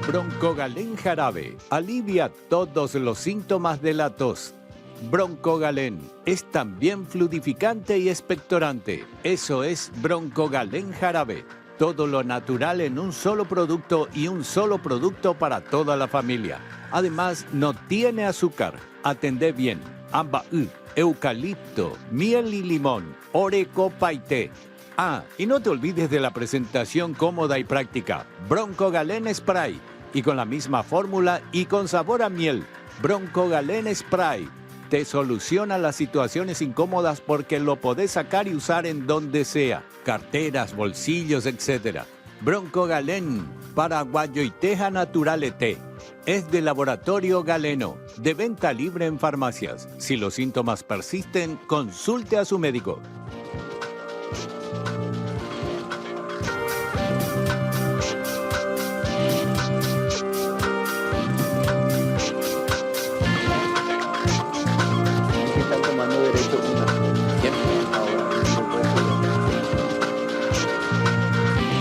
Broncogalén Jarabe alivia todos los síntomas de la tos. Broncogalén es también fluidificante y expectorante. Eso es Broncogalén Jarabe. Todo lo natural en un solo producto y un solo producto para toda la familia. Además, no tiene azúcar. Atendé bien. Ambaú, eucalipto, miel y limón. Oreco paité. Y no te olvides de la presentación cómoda y práctica. Broncogalén Spray. Y con la misma fórmula y con sabor a miel. Broncogalén Spray. Te soluciona las situaciones incómodas porque lo podés sacar y usar en donde sea. Carteras, bolsillos, etc. Broncogalén, paraguayo y teja natural té. Es de Laboratorio Galeno, de venta libre en farmacias. Si los síntomas persisten, consulte a su médico.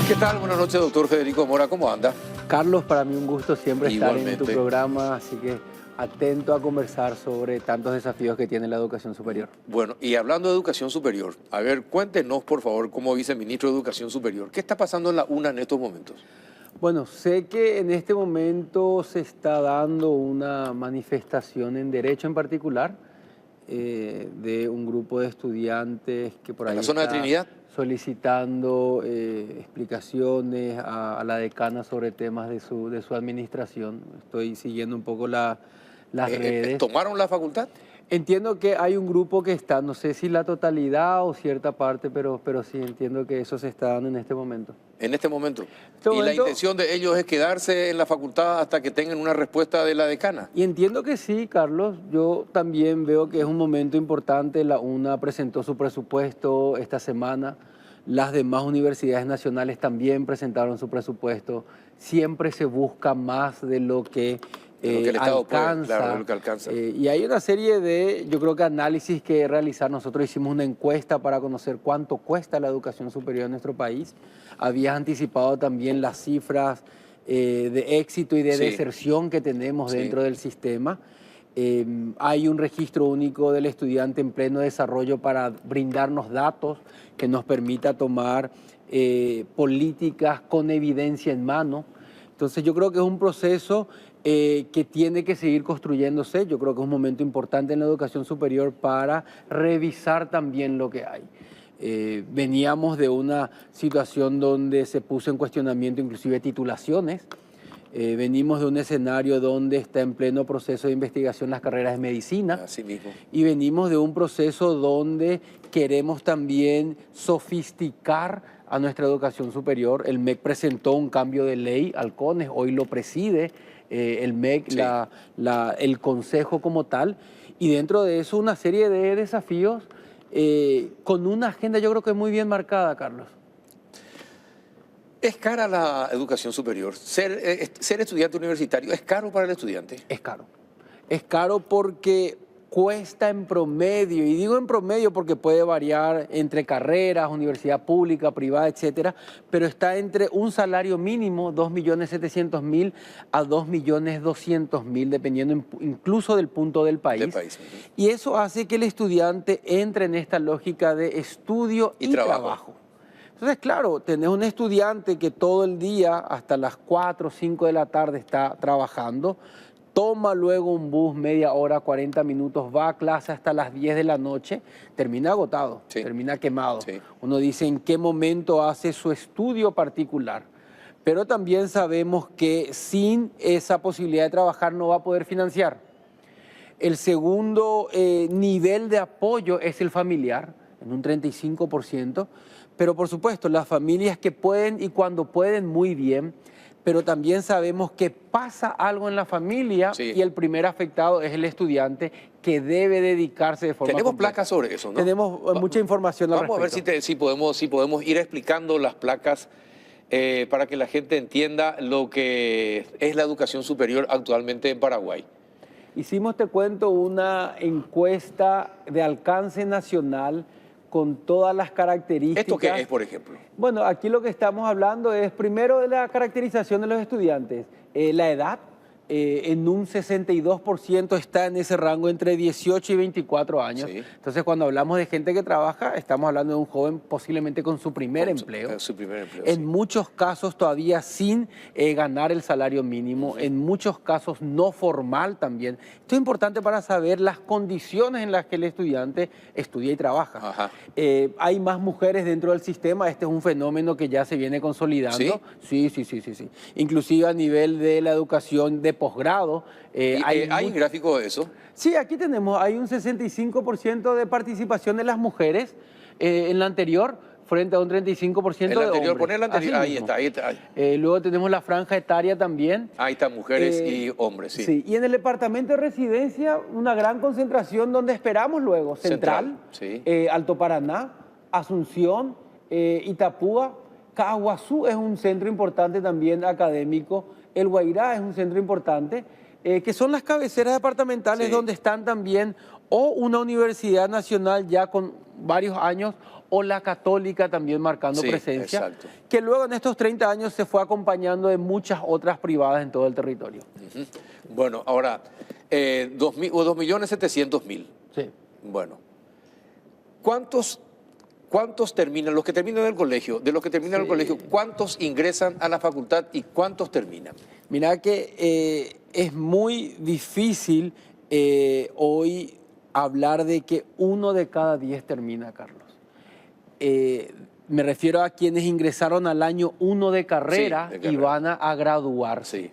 ¿Qué tal? Buenas noches, doctor Federico Mora. ¿Cómo anda? Carlos, para mí un gusto siempre Igualmente. estar en tu programa, así que atento a conversar sobre tantos desafíos que tiene la educación superior. Bueno, y hablando de educación superior, a ver, cuéntenos, por favor, como viceministro de Educación Superior, ¿qué está pasando en la UNA en estos momentos? Bueno, sé que en este momento se está dando una manifestación en Derecho en particular de un grupo de estudiantes que por ahí ¿En la zona de Trinidad? Solicitando explicaciones a la decana sobre temas de su administración. Estoy siguiendo un poco las redes. ¿Tomaron la facultad? Entiendo que hay un grupo que está, no sé si la totalidad o cierta parte, pero sí entiendo que eso se está dando en este momento. En este momento. ¿Y la intención de ellos es quedarse en la facultad hasta que tengan una respuesta de la decana? Y entiendo que sí, Carlos. Yo también veo que es un momento importante. La UNA presentó su presupuesto esta semana. Las demás universidades nacionales también presentaron su presupuesto. Siempre se busca más de lo que el Estado alcanza. Puede, claro, lo que alcanza. Y hay una serie de, yo creo que análisis que realizar. Nosotros hicimos una encuesta para conocer cuánto cuesta la educación superior en nuestro país. Habías anticipado también las cifras de éxito y de deserción que tenemos dentro del sistema. Hay un registro único del estudiante en pleno desarrollo para brindarnos datos que nos permita tomar políticas con evidencia en mano. Entonces yo creo que es un proceso que tiene que seguir construyéndose. Yo creo que es un momento importante en la educación superior para revisar también lo que hay. Veníamos de una situación donde se puso en cuestionamiento inclusive titulaciones. Venimos de un escenario donde está en pleno proceso de investigación las carreras de medicina. Así mismo. Y venimos de un proceso donde queremos también sofisticar a nuestra educación superior. El MEC presentó un cambio de ley al CONES, hoy lo preside el MEC, el Consejo como tal, y dentro de eso una serie de desafíos con una agenda yo creo que muy bien marcada, Carlos. ¿Es cara la educación superior? ¿Ser estudiante universitario es caro para el estudiante? Es caro. Es caro porque cuesta en promedio, y digo en promedio porque puede variar entre carreras, universidad pública, privada, etcétera, pero está entre un salario mínimo, 2.700.000 a 2.200.000, dependiendo incluso del punto del país. Y eso hace que el estudiante entre en esta lógica de estudio y trabajo. Entonces, claro, tenés un estudiante que todo el día, hasta las 4 o 5 de la tarde está trabajando, toma luego un bus media hora, 40 minutos, va a clase hasta las 10 de la noche, termina agotado, termina quemado. Uno dice en qué momento hace su estudio particular, pero también sabemos que sin esa posibilidad de trabajar no va a poder financiar. El segundo nivel de apoyo es el familiar, en un 35%, pero por supuesto las familias que pueden y cuando pueden muy bien, pero también sabemos que pasa algo en la familia y el primer afectado es el estudiante que debe dedicarse de forma Tenemos completa. placas sobre eso, ¿no? Tenemos mucha información al respecto. Vamos a ver si podemos ir explicando las placas para que la gente entienda lo que es la educación superior actualmente en Paraguay. Hicimos, te cuento, una encuesta de alcance nacional con todas las características. ¿Esto qué es, por ejemplo? Bueno, aquí lo que estamos hablando es primero de la caracterización de los estudiantes. La edad, en un 62% está en ese rango entre 18 y 24 años. Sí. Entonces, cuando hablamos de gente que trabaja, estamos hablando de un joven posiblemente con su primer empleo. Su primer empleo, En sí. muchos casos todavía sin ganar el salario mínimo, en muchos casos no formal también. Esto es importante para saber las condiciones en las que el estudiante estudia y trabaja. Ajá. Hay más mujeres dentro del sistema, este es un fenómeno que ya se viene consolidando. ¿Sí? Sí. Inclusive a nivel de la educación de posgrado. ¿Hay un gráfico de eso? Sí, aquí tenemos, hay un 65% de participación de las mujeres en la anterior, frente a un 35% El de anterior, hombres. poner el anterior. Así Ahí mismo. está, ahí está. Luego tenemos la franja etaria también. Ahí están mujeres Eh, y hombres, sí. Sí, y en el departamento de residencia, una gran concentración donde esperamos luego. Central, sí. Alto Paraná, Asunción, Itapúa, Caguazú es un centro importante también académico, El Guairá es un centro importante, que son las cabeceras departamentales Sí. donde están también o una universidad nacional ya con varios años o la católica también marcando Sí, presencia, exacto. que luego en estos 30 años se fue acompañando de muchas otras privadas en todo el territorio. Ujú. Bueno, ahora, 2.700.000. Sí. Bueno, ¿cuántos terminan? Los que terminan el colegio, de los que terminan el colegio, ¿cuántos ingresan a la facultad y cuántos terminan? Mira que es muy difícil hoy hablar de que 1 de cada 10 termina, Carlos. Me refiero a quienes ingresaron al año 1 de carrera, Sí, de carrera. y van a graduarse. Sí.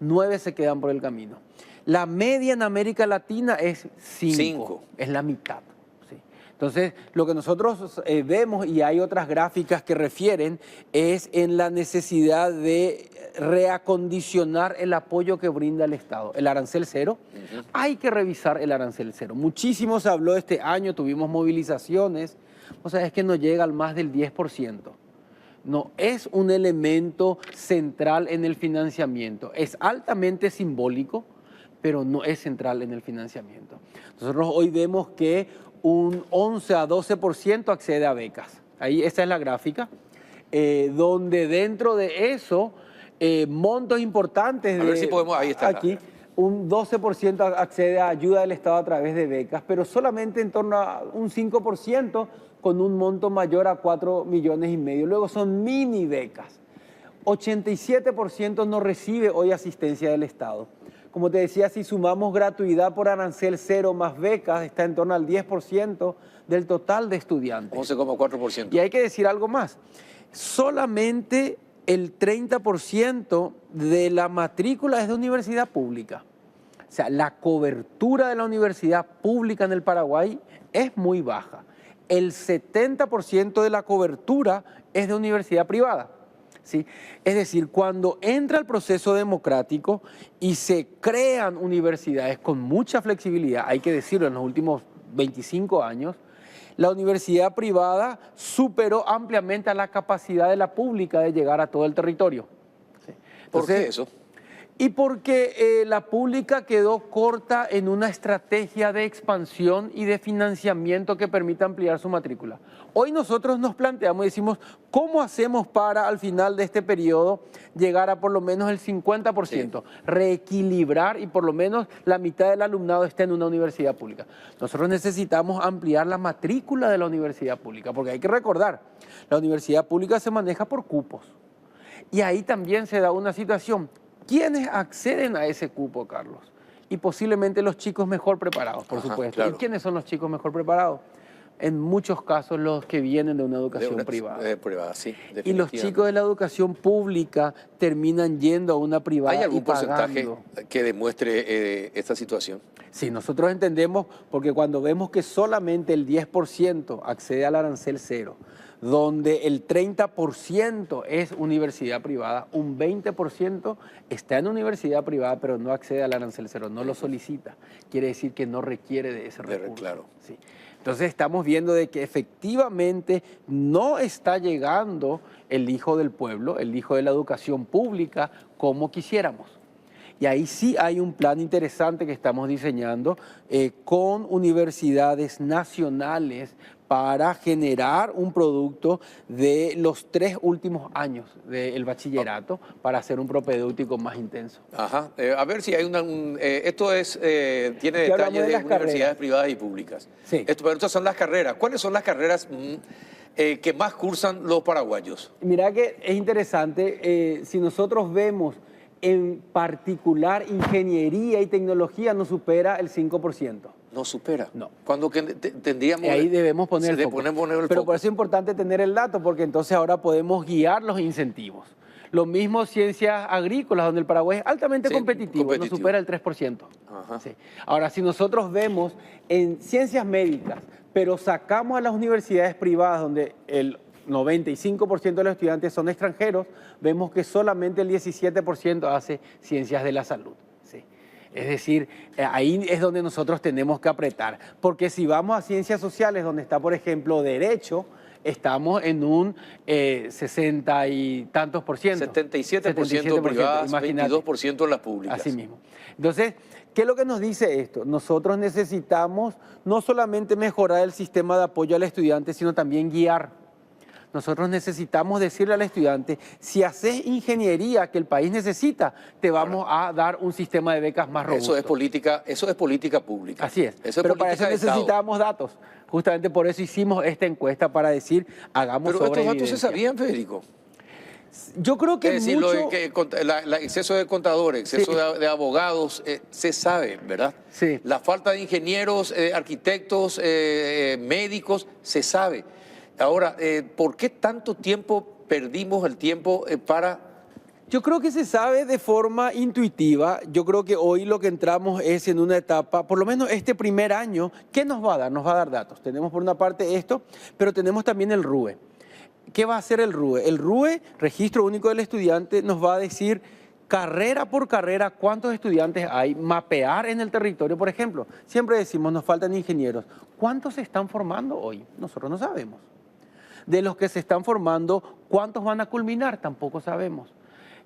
9 se quedan por el camino. La media en América Latina es 5. Cinco. Es la mitad. Sí. Entonces, lo que nosotros vemos, y hay otras gráficas que refieren, es en la necesidad de reacondicionar el apoyo que brinda el Estado. El arancel cero, hay que revisar el arancel cero. Muchísimo se habló este año, tuvimos movilizaciones, o sea, es que no llega al más del 10%. No es un elemento central en el financiamiento. Es altamente simbólico, pero no es central en el financiamiento. Nosotros hoy vemos que un 11 a 12% accede a becas. Ahí, esta es la gráfica, donde dentro de eso, montos importantes. A ver si podemos, ahí está. Aquí, un 12% accede a ayuda del Estado a través de becas, pero solamente en torno a un 5% con un monto mayor a 4,5 millones. Luego son mini becas. 87% no recibe hoy asistencia del Estado. Como te decía, si sumamos gratuidad por arancel cero más becas, está en torno al 10% del total de estudiantes. 11,4%. Y hay que decir algo más. Solamente el 30% de la matrícula es de universidad pública. O sea, la cobertura de la universidad pública en el Paraguay es muy baja. El 70% de la cobertura es de universidad privada. ¿Sí? Es decir, cuando entra el proceso democrático y se crean universidades con mucha flexibilidad, hay que decirlo, en los últimos 25 años, la universidad privada superó ampliamente a la capacidad de la pública de llegar a todo el territorio. ¿Sí? ¿Por qué eso? Y porque la pública quedó corta en una estrategia de expansión y de financiamiento que permita ampliar su matrícula. Hoy nosotros nos planteamos y decimos, ¿cómo hacemos para al final de este periodo llegar a por lo menos el 50%? Sí. Reequilibrar y por lo menos la mitad del alumnado esté en una universidad pública. Nosotros necesitamos ampliar la matrícula de la universidad pública, porque hay que recordar, la universidad pública se maneja por cupos. Y ahí también se da una situación. ¿Quiénes acceden a ese cupo, Carlos? Y posiblemente los chicos mejor preparados, por supuesto. Claro. ¿Y quiénes son los chicos mejor preparados? En muchos casos los que vienen de una educación privada. Privada, sí, y los chicos de la educación pública terminan yendo a una privada. ¿Hay algún porcentaje pagando. que demuestre esta situación? Sí, nosotros entendemos, porque cuando vemos que solamente el 10% accede al arancel cero, donde el 30% es universidad privada, un 20% está en universidad privada, pero no accede al arancel cero, no lo solicita. Quiere decir que no requiere de ese recurso. Claro. Sí. Entonces estamos viendo de que efectivamente no está llegando el hijo del pueblo, el hijo de la educación pública, como quisiéramos. Y ahí sí hay un plan interesante que estamos diseñando con universidades nacionales para generar un producto de los 3 últimos años del bachillerato para hacer un propedéutico más intenso. Ajá. A ver si hay esto es, tiene Aquí hablamos detalles de de las universidades carreras. privadas y públicas. Sí. Pero estas son las carreras. ¿Cuáles son las carreras que más cursan los paraguayos? Mira que es interesante, si nosotros vemos en particular ingeniería y tecnología no supera el 5%. No supera. No. Cuando que tendríamos... Ahí debemos poner el foco. poner el Pero foco. por eso es importante tener el dato, porque entonces ahora podemos guiar los incentivos. Lo mismo ciencias agrícolas, donde el Paraguay es altamente Sí, competitivo, competitivo. no supera el 3%. Ajá. Sí. Ahora, si nosotros vemos en ciencias médicas, pero sacamos a las universidades privadas, donde el 95% de los estudiantes son extranjeros, vemos que solamente el 17% hace ciencias de la salud. ¿Sí? Es decir, ahí es donde nosotros tenemos que apretar, porque si vamos a ciencias sociales, donde está, por ejemplo, derecho, estamos en un 60 y tantos por ciento. 77% privadas, imagínate. 22% las públicas. Así mismo. Entonces, ¿qué es lo que nos dice esto? Nosotros necesitamos no solamente mejorar el sistema de apoyo al estudiante, sino también guiar. Nosotros necesitamos decirle al estudiante, si haces ingeniería que el país necesita, te vamos a dar un sistema de becas más robusto. Eso es política pública. Así es. Eso es pero para eso política de Estado. necesitábamos datos. Justamente por eso hicimos esta encuesta para decir, hagamos Pero sobre estos datos se evidencia. sabían, Federico. Yo creo que Es decir, mucho... el exceso de contadores, exceso Sí. de abogados, se sabe, ¿verdad? Sí. La falta de ingenieros, arquitectos, médicos, se sabe. Ahora, ¿por qué tanto tiempo perdimos el tiempo para... Yo creo que se sabe de forma intuitiva. Yo creo que hoy lo que entramos es en una etapa, por lo menos este primer año, ¿qué nos va a dar? Nos va a dar datos. Tenemos por una parte esto, pero tenemos también el RUE. ¿Qué va a hacer el RUE? El RUE, Registro Único del Estudiante, nos va a decir carrera por carrera cuántos estudiantes hay, mapear en el territorio. Por ejemplo, siempre decimos nos faltan ingenieros. ¿Cuántos se están formando hoy? Nosotros no sabemos. De los que se están formando, ¿cuántos van a culminar? Tampoco sabemos.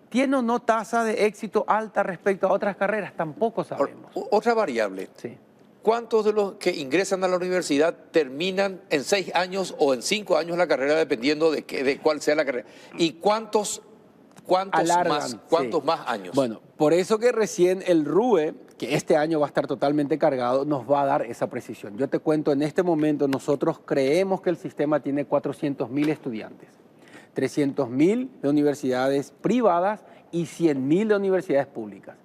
¿Tiene o no tasa de éxito alta respecto a otras carreras? Tampoco sabemos. Otra variable. Sí. ¿Cuántos de los que ingresan a la universidad terminan en 6 años o en 5 años la carrera, dependiendo de cuál sea la carrera? ¿Y cuántos Alargan, más años? Bueno, por eso que recién el RUE, que este año va a estar totalmente cargado, nos va a dar esa precisión. Yo te cuento, en este momento nosotros creemos que el sistema tiene 400.000 estudiantes, 300.000 de universidades privadas y 100.000 de universidades públicas.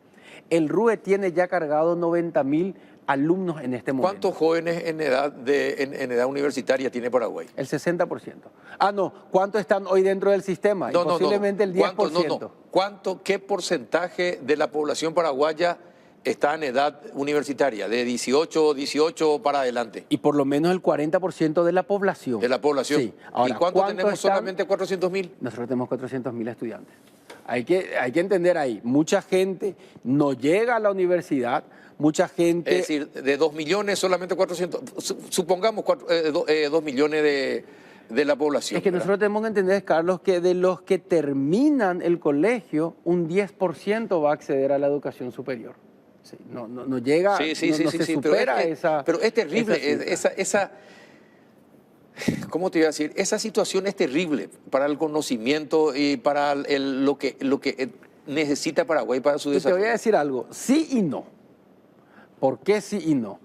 El RUE tiene ya cargado 90.000 alumnos en este momento. ¿Cuántos jóvenes en edad universitaria tiene Paraguay? El 60%. Ah, no, ¿cuántos están hoy dentro del sistema? No, posiblemente el 10%. ¿Qué porcentaje de la población paraguaya está en edad universitaria? De 18 para adelante. Y por lo menos el 40% de la población. De la población. Sí. Ahora, ¿Y cuántos ¿cuántos tenemos? están? Solamente 400.000. Nosotros tenemos 400.000 estudiantes. Hay que entender ahí, mucha gente no llega a la universidad, mucha gente... Es decir, de 2 millones, solamente 400, supongamos 2 millones de la población. Es que ¿verdad? nosotros tenemos que entender, Carlos, que de los que terminan el colegio, un 10% va a acceder a la educación superior. Sí, no llega, Sí, no se supera pero es terrible, esa cifra. ¿Cómo te iba a decir? Esa situación es terrible para el conocimiento y para lo que necesita Paraguay para su Y te desarrollo. voy a decir algo, sí y no. ¿Por qué sí y no?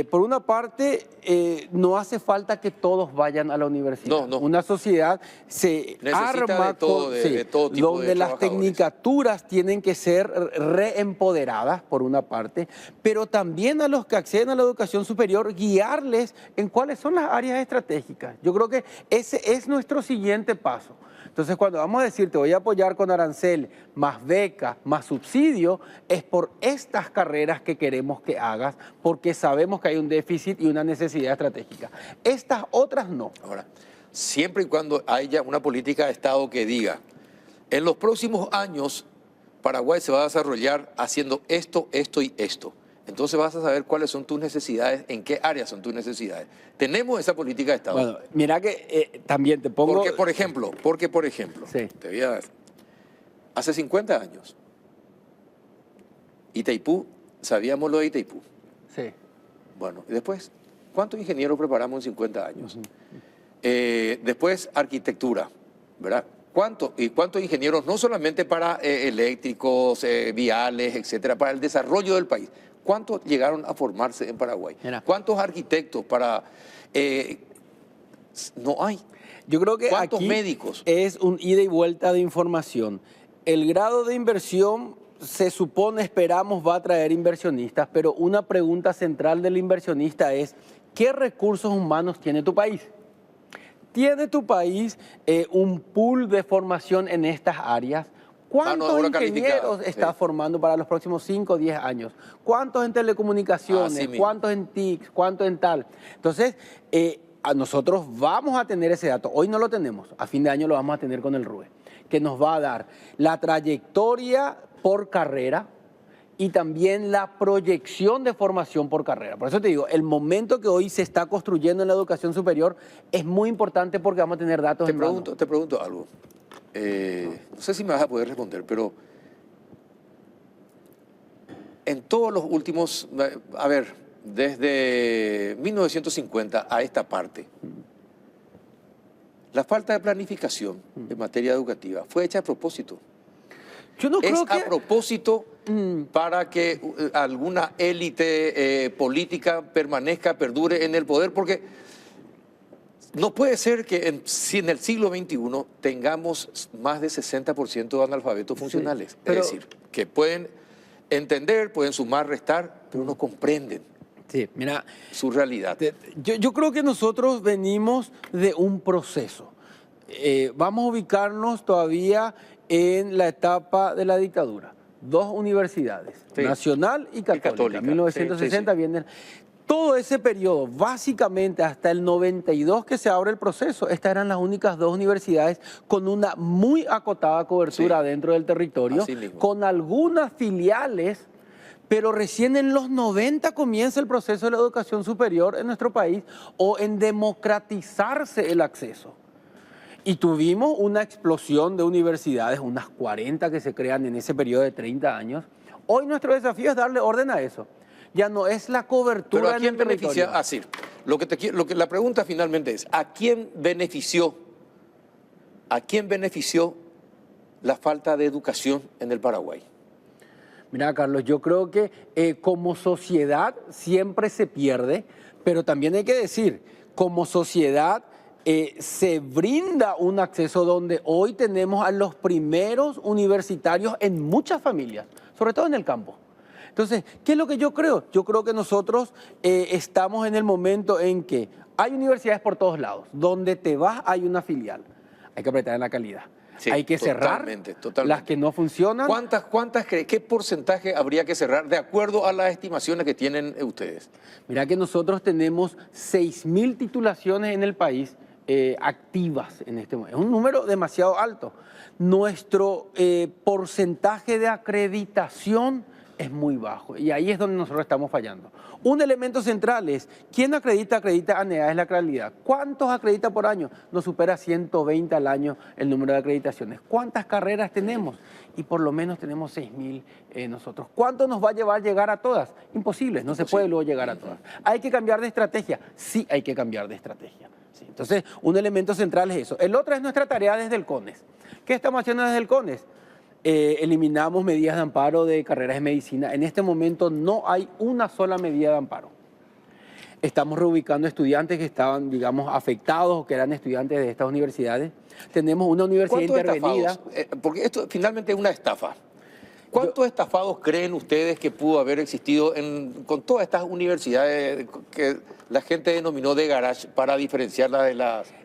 Por una parte, no hace falta que todos vayan a la universidad. No. Una sociedad se Necesita arma de todo, de todo tipo donde de las trabajadores. tecnicaturas tienen que ser reempoderadas, por una parte, pero también a los que acceden a la educación superior, guiarles en cuáles son las áreas estratégicas. Yo creo que ese es nuestro siguiente paso. Entonces, cuando vamos a decir, te voy a apoyar con arancel, más beca, más subsidio, es por estas carreras que queremos que hagas, porque sabemos que hay un déficit y una necesidad estratégica. Estas otras no. Ahora, siempre y cuando haya una política de Estado que diga, en los próximos años Paraguay se va a desarrollar haciendo esto, esto y esto. Entonces vas a saber cuáles son tus necesidades, en qué áreas son tus necesidades. Tenemos esa política de Estado. Bueno, mira que también te pongo... Porque, por ejemplo, Sí. te voy a dar, hace 50 años, Itaipú, sabíamos lo de Itaipú. Sí. Bueno, y después, ¿cuántos ingenieros preparamos en 50 años? Después, arquitectura, ¿verdad? ¿Cuántos ingenieros, no solamente para eléctricos, viales, etcétera, para el desarrollo del país? ¿Cuántos llegaron a formarse en Paraguay? Mira. ¿Cuántos arquitectos para...? No hay. Yo creo que ¿Cuántos aquí médicos? es un ida y vuelta de información. El grado de inversión se supone, esperamos, va a traer inversionistas, pero una pregunta central del inversionista es, ¿qué recursos humanos tiene tu país? ¿Tiene tu país un pool de formación en estas áreas? ¿Cuántos obra ingenieros calificada, está sí. formando para los próximos 5 o 10 años? ¿Cuántos en telecomunicaciones? Así mismo. ¿Cuántos en TICs? ¿Cuántos en tal? Entonces, a nosotros vamos a tener ese dato. Hoy no lo tenemos, a fin de año lo vamos a tener con el RUE, que nos va a dar la trayectoria por carrera y también la proyección de formación por carrera. Por eso te digo, el momento que hoy se está construyendo en la educación superior es muy importante porque vamos a tener datos en mano. Te pregunto algo. No sé si me vas a poder responder, pero en todos los últimos, a ver, desde 1950 a esta parte, la falta de planificación en materia educativa fue hecha a propósito. Yo no Es creo que... a propósito para que alguna élite política permanezca, perdure en el poder, porque no puede ser que si en el siglo XXI tengamos más de 60% de analfabetos funcionales. pero- Es decir, que pueden entender, pueden sumar, restar, pero no comprenden Sí, mira, su realidad. yo creo que nosotros venimos de un proceso. Vamos a ubicarnos todavía en la etapa de la dictadura. 2 universidades, Sí. Nacional y Católica. Católica. 1960 Sí, sí. viene... Todo ese periodo, básicamente hasta el 92 que se abre el proceso, estas eran las únicas 2 universidades con una muy acotada cobertura Sí. dentro del territorio, Así mismo. con algunas filiales, pero recién en los 90 comienza el proceso de la educación superior en nuestro país o en democratizarse el acceso. Y tuvimos una explosión de universidades, unas 40 que se crean en ese periodo de 30 años. Hoy nuestro desafío es darle orden a eso. Ya no es la cobertura Pero ¿a en quién el territorio. beneficia? Así, la pregunta finalmente es, ¿a quién benefició la falta de educación en el Paraguay? Mira, Carlos, yo creo que como sociedad siempre se pierde, pero también hay que decir, como sociedad se brinda un acceso donde hoy tenemos a los primeros universitarios en muchas familias, sobre todo en el campo. Entonces, ¿qué es lo que yo creo? Yo creo que nosotros estamos en el momento en que hay universidades por todos lados, donde te vas hay una filial, hay que apretar en la calidad. Sí, hay que cerrar totalmente. las que no funcionan. ¿Cuántas cree? ¿Qué porcentaje habría que cerrar de acuerdo a las estimaciones que tienen ustedes? Mira que nosotros tenemos 6.000 titulaciones en el país activas en este momento. Es un número demasiado alto. Nuestro porcentaje de acreditación es muy bajo y ahí es donde nosotros estamos fallando. Un elemento central es, ¿quién acredita? Acredita ANEA, es la calidad. ¿Cuántos acredita por año? Nos supera 120 al año el número de acreditaciones. ¿Cuántas carreras tenemos? Y por lo menos tenemos 6.000 nosotros. ¿Cuánto nos va a llevar llegar a todas? Imposible, no se puede luego llegar a todas. ¿Hay que cambiar de estrategia? Sí hay que cambiar de estrategia. Sí, entonces, un elemento central es eso. El otro es nuestra tarea desde el CONES. ¿Qué estamos haciendo desde el CONES? Eliminamos medidas de amparo de carreras de medicina. En este momento no hay una sola medida de amparo. Estamos reubicando estudiantes que estaban, digamos, afectados o que eran estudiantes de estas universidades. Tenemos una universidad intervenida. Porque esto finalmente es una estafa. ¿Cuántos estafados creen ustedes que pudo haber existido con todas estas universidades que la gente denominó de garage para diferenciarla de las otras?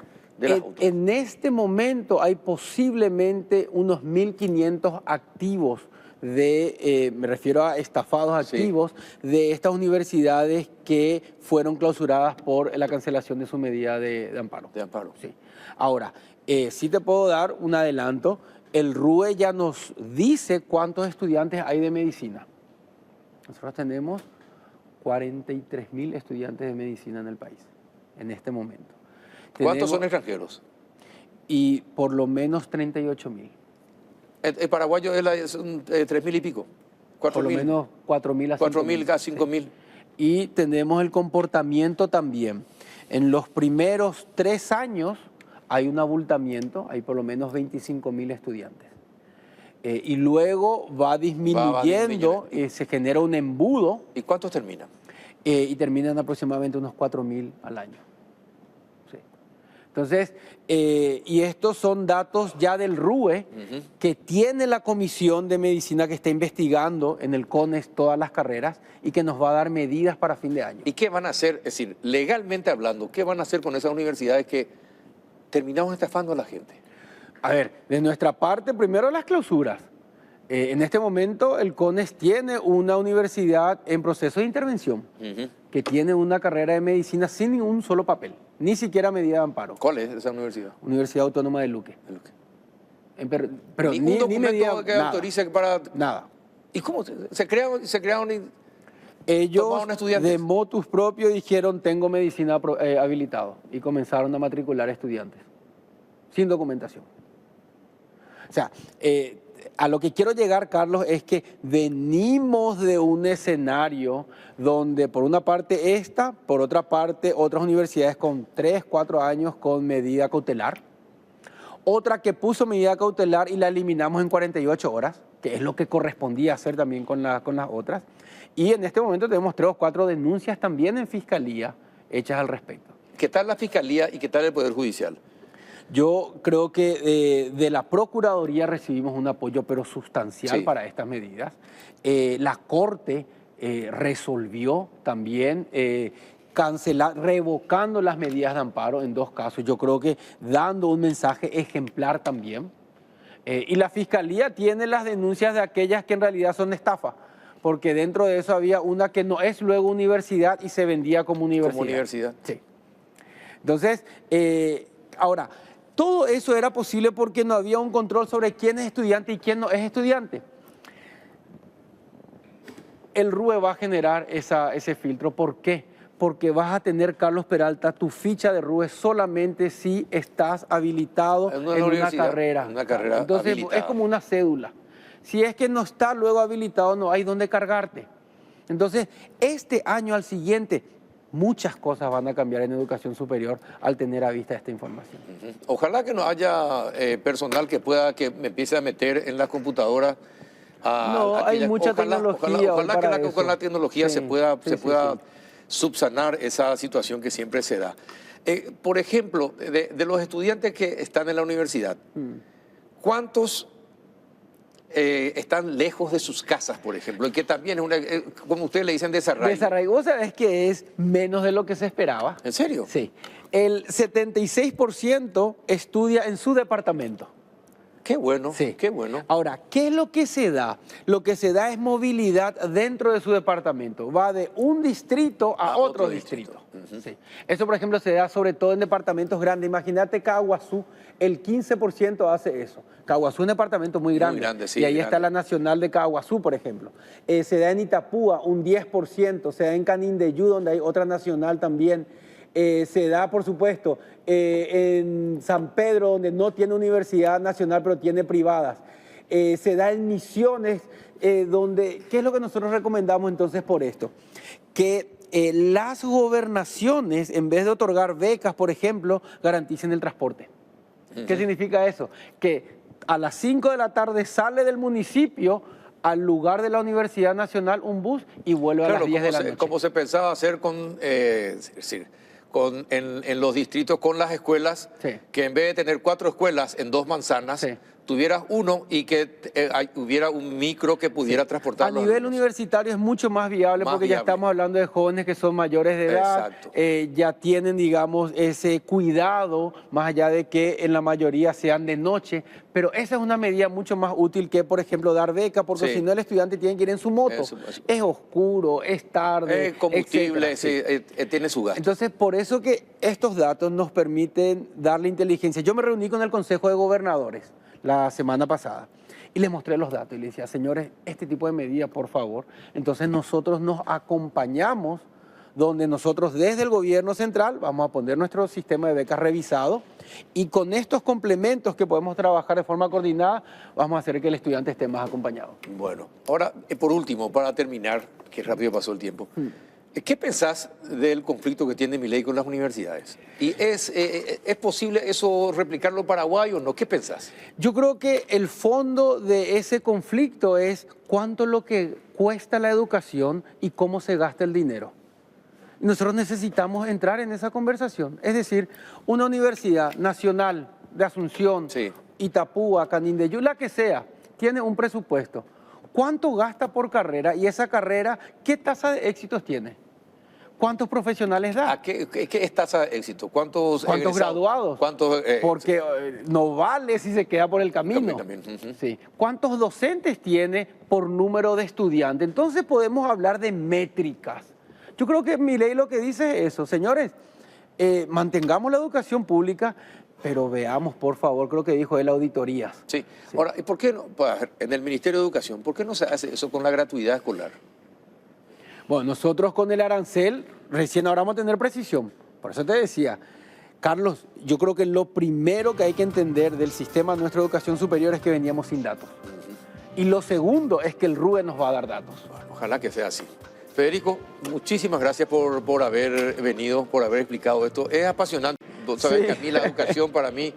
En este momento hay posiblemente unos 1.500 activos me refiero a estafados activos, de estas universidades que fueron clausuradas por la cancelación de su medida de amparo. De amparo. Sí. Ahora, sí te puedo dar un adelanto. El RUE ya nos dice cuántos estudiantes hay de medicina. Nosotros tenemos 43.000 estudiantes de medicina en el país, en este momento. ¿Cuántos son extranjeros? Y por lo menos 38.000. El paraguayo es 3.000 y pico. Por lo menos 4.000 a 4.000 a 5.000. Sí. Y tenemos el comportamiento también. En los primeros 3 años hay un abultamiento, hay por lo menos 25.000 estudiantes. Y luego va disminuyendo, se genera un embudo. ¿Y cuántos terminan? Y terminan aproximadamente unos 4.000 al año. Sí. Entonces, y estos son datos ya del RUE, que tiene la Comisión de Medicina que está investigando en el CONES todas las carreras y que nos va a dar medidas para fin de año. ¿Y qué van a hacer? Es decir, legalmente hablando, ¿qué van a hacer con esas universidades que terminamos estafando a la gente? A ver, de nuestra parte, primero las clausuras. En este momento el CONES tiene una universidad en proceso de intervención que tiene una carrera de medicina sin ningún solo papel, ni siquiera medida de amparo. ¿Cuál es esa universidad? Universidad Autónoma de Luque. Pero ¿Ningún ni documento medida, que nada, autorice para...? nada. ¿Y cómo se crearon y Ellos tomaron estudiantes? de motus propio dijeron tengo medicina habilitado y comenzaron a matricular estudiantes sin documentación. O sea, a lo que quiero llegar, Carlos, es que venimos de un escenario donde por una parte esta, por otra parte otras universidades con 3, 4 años con medida cautelar, otra que puso medida cautelar y la eliminamos en 48 horas, que es lo que correspondía hacer también con las otras, y en este momento tenemos 3 o 4 denuncias también en Fiscalía hechas al respecto. ¿Qué tal la Fiscalía y qué tal el Poder Judicial? Yo creo que de la Procuraduría recibimos un apoyo, pero sustancial para estas medidas. La Corte resolvió también revocando las medidas de amparo en 2 casos. Yo creo que dando un mensaje ejemplar también. Y la Fiscalía tiene las denuncias de aquellas que en realidad son estafa, porque dentro de eso había una que no es luego universidad y se vendía como universidad. Como universidad. Sí. Entonces, ahora... Todo eso era posible porque no había un control sobre quién es estudiante y quién no es estudiante. El RUE va a generar ese filtro. ¿Por qué? Porque vas a tener, Carlos Peralta, tu ficha de RUE solamente si estás habilitado en una carrera. Entonces habilitada. Es como una cédula. Si es que no está luego habilitado, no hay dónde cargarte. Entonces, este año al siguiente, muchas cosas van a cambiar en educación superior al tener a vista esta información. Ojalá que no haya personal que me empiece a meter en la computadora. Hay mucha tecnología. Ojalá que con la tecnología se pueda subsanar esa situación que siempre se da. Por ejemplo, de los estudiantes que están en la universidad, ¿cuántos están lejos de sus casas, por ejemplo? Y que también es como ustedes le dicen, desarraigo. Desarraigo, ¿sabes que es menos de lo que se esperaba? ¿En serio? Sí. El 76% estudia en su departamento. Qué bueno, sí. Qué bueno. Ahora, ¿qué es lo que se da? Lo que se da es movilidad dentro de su departamento. Va de un distrito a otro distrito. Sí. Eso, por ejemplo, se da sobre todo en departamentos grandes. Imagínate Caguazú, el 15% hace eso. Caguazú es un departamento muy grande. Muy grande, sí. Y ahí está la Nacional de Caguazú, por ejemplo. Se da en Itapúa un 10%, se da en Canindeyú, donde hay otra nacional también. Se da, por supuesto, en San Pedro, donde no tiene universidad nacional, pero tiene privadas. Se da en Misiones, donde... ¿Qué es lo que nosotros recomendamos entonces por esto? Que las gobernaciones, en vez de otorgar becas, por ejemplo, garanticen el transporte. ¿Qué significa eso? Que a las 5 de la tarde sale del municipio al lugar de la Universidad Nacional un bus y vuelve a las 10 de la noche. Como se pensaba hacer en los distritos con las escuelas, que en vez de tener 4 escuelas en 2 manzanas, tuvieras uno y que hubiera un micro que pudiera transportar. A nivel universitario es mucho más viable porque ya estamos hablando de jóvenes que son mayores de edad, ya tienen, digamos, ese cuidado, más allá de que en la mayoría sean de noche, pero esa es una medida mucho más útil que, por ejemplo, dar beca, porque si no el estudiante tiene que ir en su moto. Es oscuro, es tarde, combustible, tiene su gasto. Entonces, por eso que estos datos nos permiten darle inteligencia. Yo me reuní con el Consejo de Gobernadores la semana pasada y les mostré los datos y les decía, señores, este tipo de medidas, por favor. Entonces nosotros nos acompañamos, donde nosotros desde el gobierno central vamos a poner nuestro sistema de becas revisado Y con estos complementos que podemos trabajar de forma coordinada, vamos a hacer que el estudiante esté más acompañado. Bueno, ahora, por último, para terminar, que rápido pasó el tiempo, ¿qué pensás del conflicto que tiene Milei con las universidades? ¿Y es posible eso replicarlo en Paraguay o no? ¿Qué pensás? Yo creo que el fondo de ese conflicto es cuánto es lo que cuesta la educación y cómo se gasta el dinero. Nosotros necesitamos entrar en esa conversación. Es decir, una universidad nacional de Asunción, Sí. Itapúa, Canindeyú, la que sea, tiene un presupuesto. ¿Cuánto gasta por carrera? Y esa carrera, ¿qué tasa de éxitos tiene? ¿Cuántos profesionales da? ¿A qué es tasa de éxito? ¿Cuántos egresados? Graduados? ¿Cuántos? Porque no vale si se queda por el camino. También. Sí. ¿Cuántos docentes tiene por número de estudiantes? Entonces podemos hablar de métricas. Yo creo que Milei lo que dice es eso. Señores, mantengamos la educación pública, pero veamos, por favor, creo que dijo él, auditorías. Sí. Ahora, ¿y por qué no, en el Ministerio de Educación, por qué no se hace eso con la gratuidad escolar? Bueno, nosotros con el arancel, recién ahora vamos a tener precisión. Por eso te decía, Carlos, yo creo que lo primero que hay que entender del sistema de nuestra educación superior es que veníamos sin datos. Y lo segundo es que el RUE nos va a dar datos. Bueno, ojalá que sea así. Federico, muchísimas gracias por haber venido, por haber explicado esto. Es apasionante. Sabes que a mí la educación, para mí,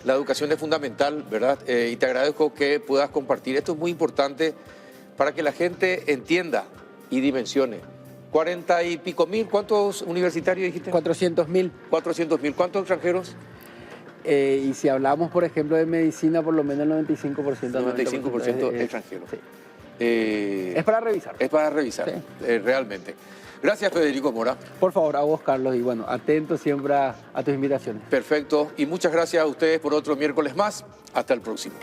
la educación es fundamental, ¿verdad? Y te agradezco que puedas compartir. Esto es muy importante para que la gente entienda y dimensione. 40 y pico mil, ¿cuántos universitarios dijiste? 400.000. 400.000, ¿cuántos extranjeros? Y si hablamos, por ejemplo, de medicina, por lo menos el 95%. 95% extranjeros. Sí. Es para revisar. Es para revisar, Sí. Realmente. Gracias, Federico Mora. Por favor, a vos, Carlos, y bueno, atento siempre a tus invitaciones. Perfecto. Y muchas gracias a ustedes por otro miércoles más. Hasta el próximo.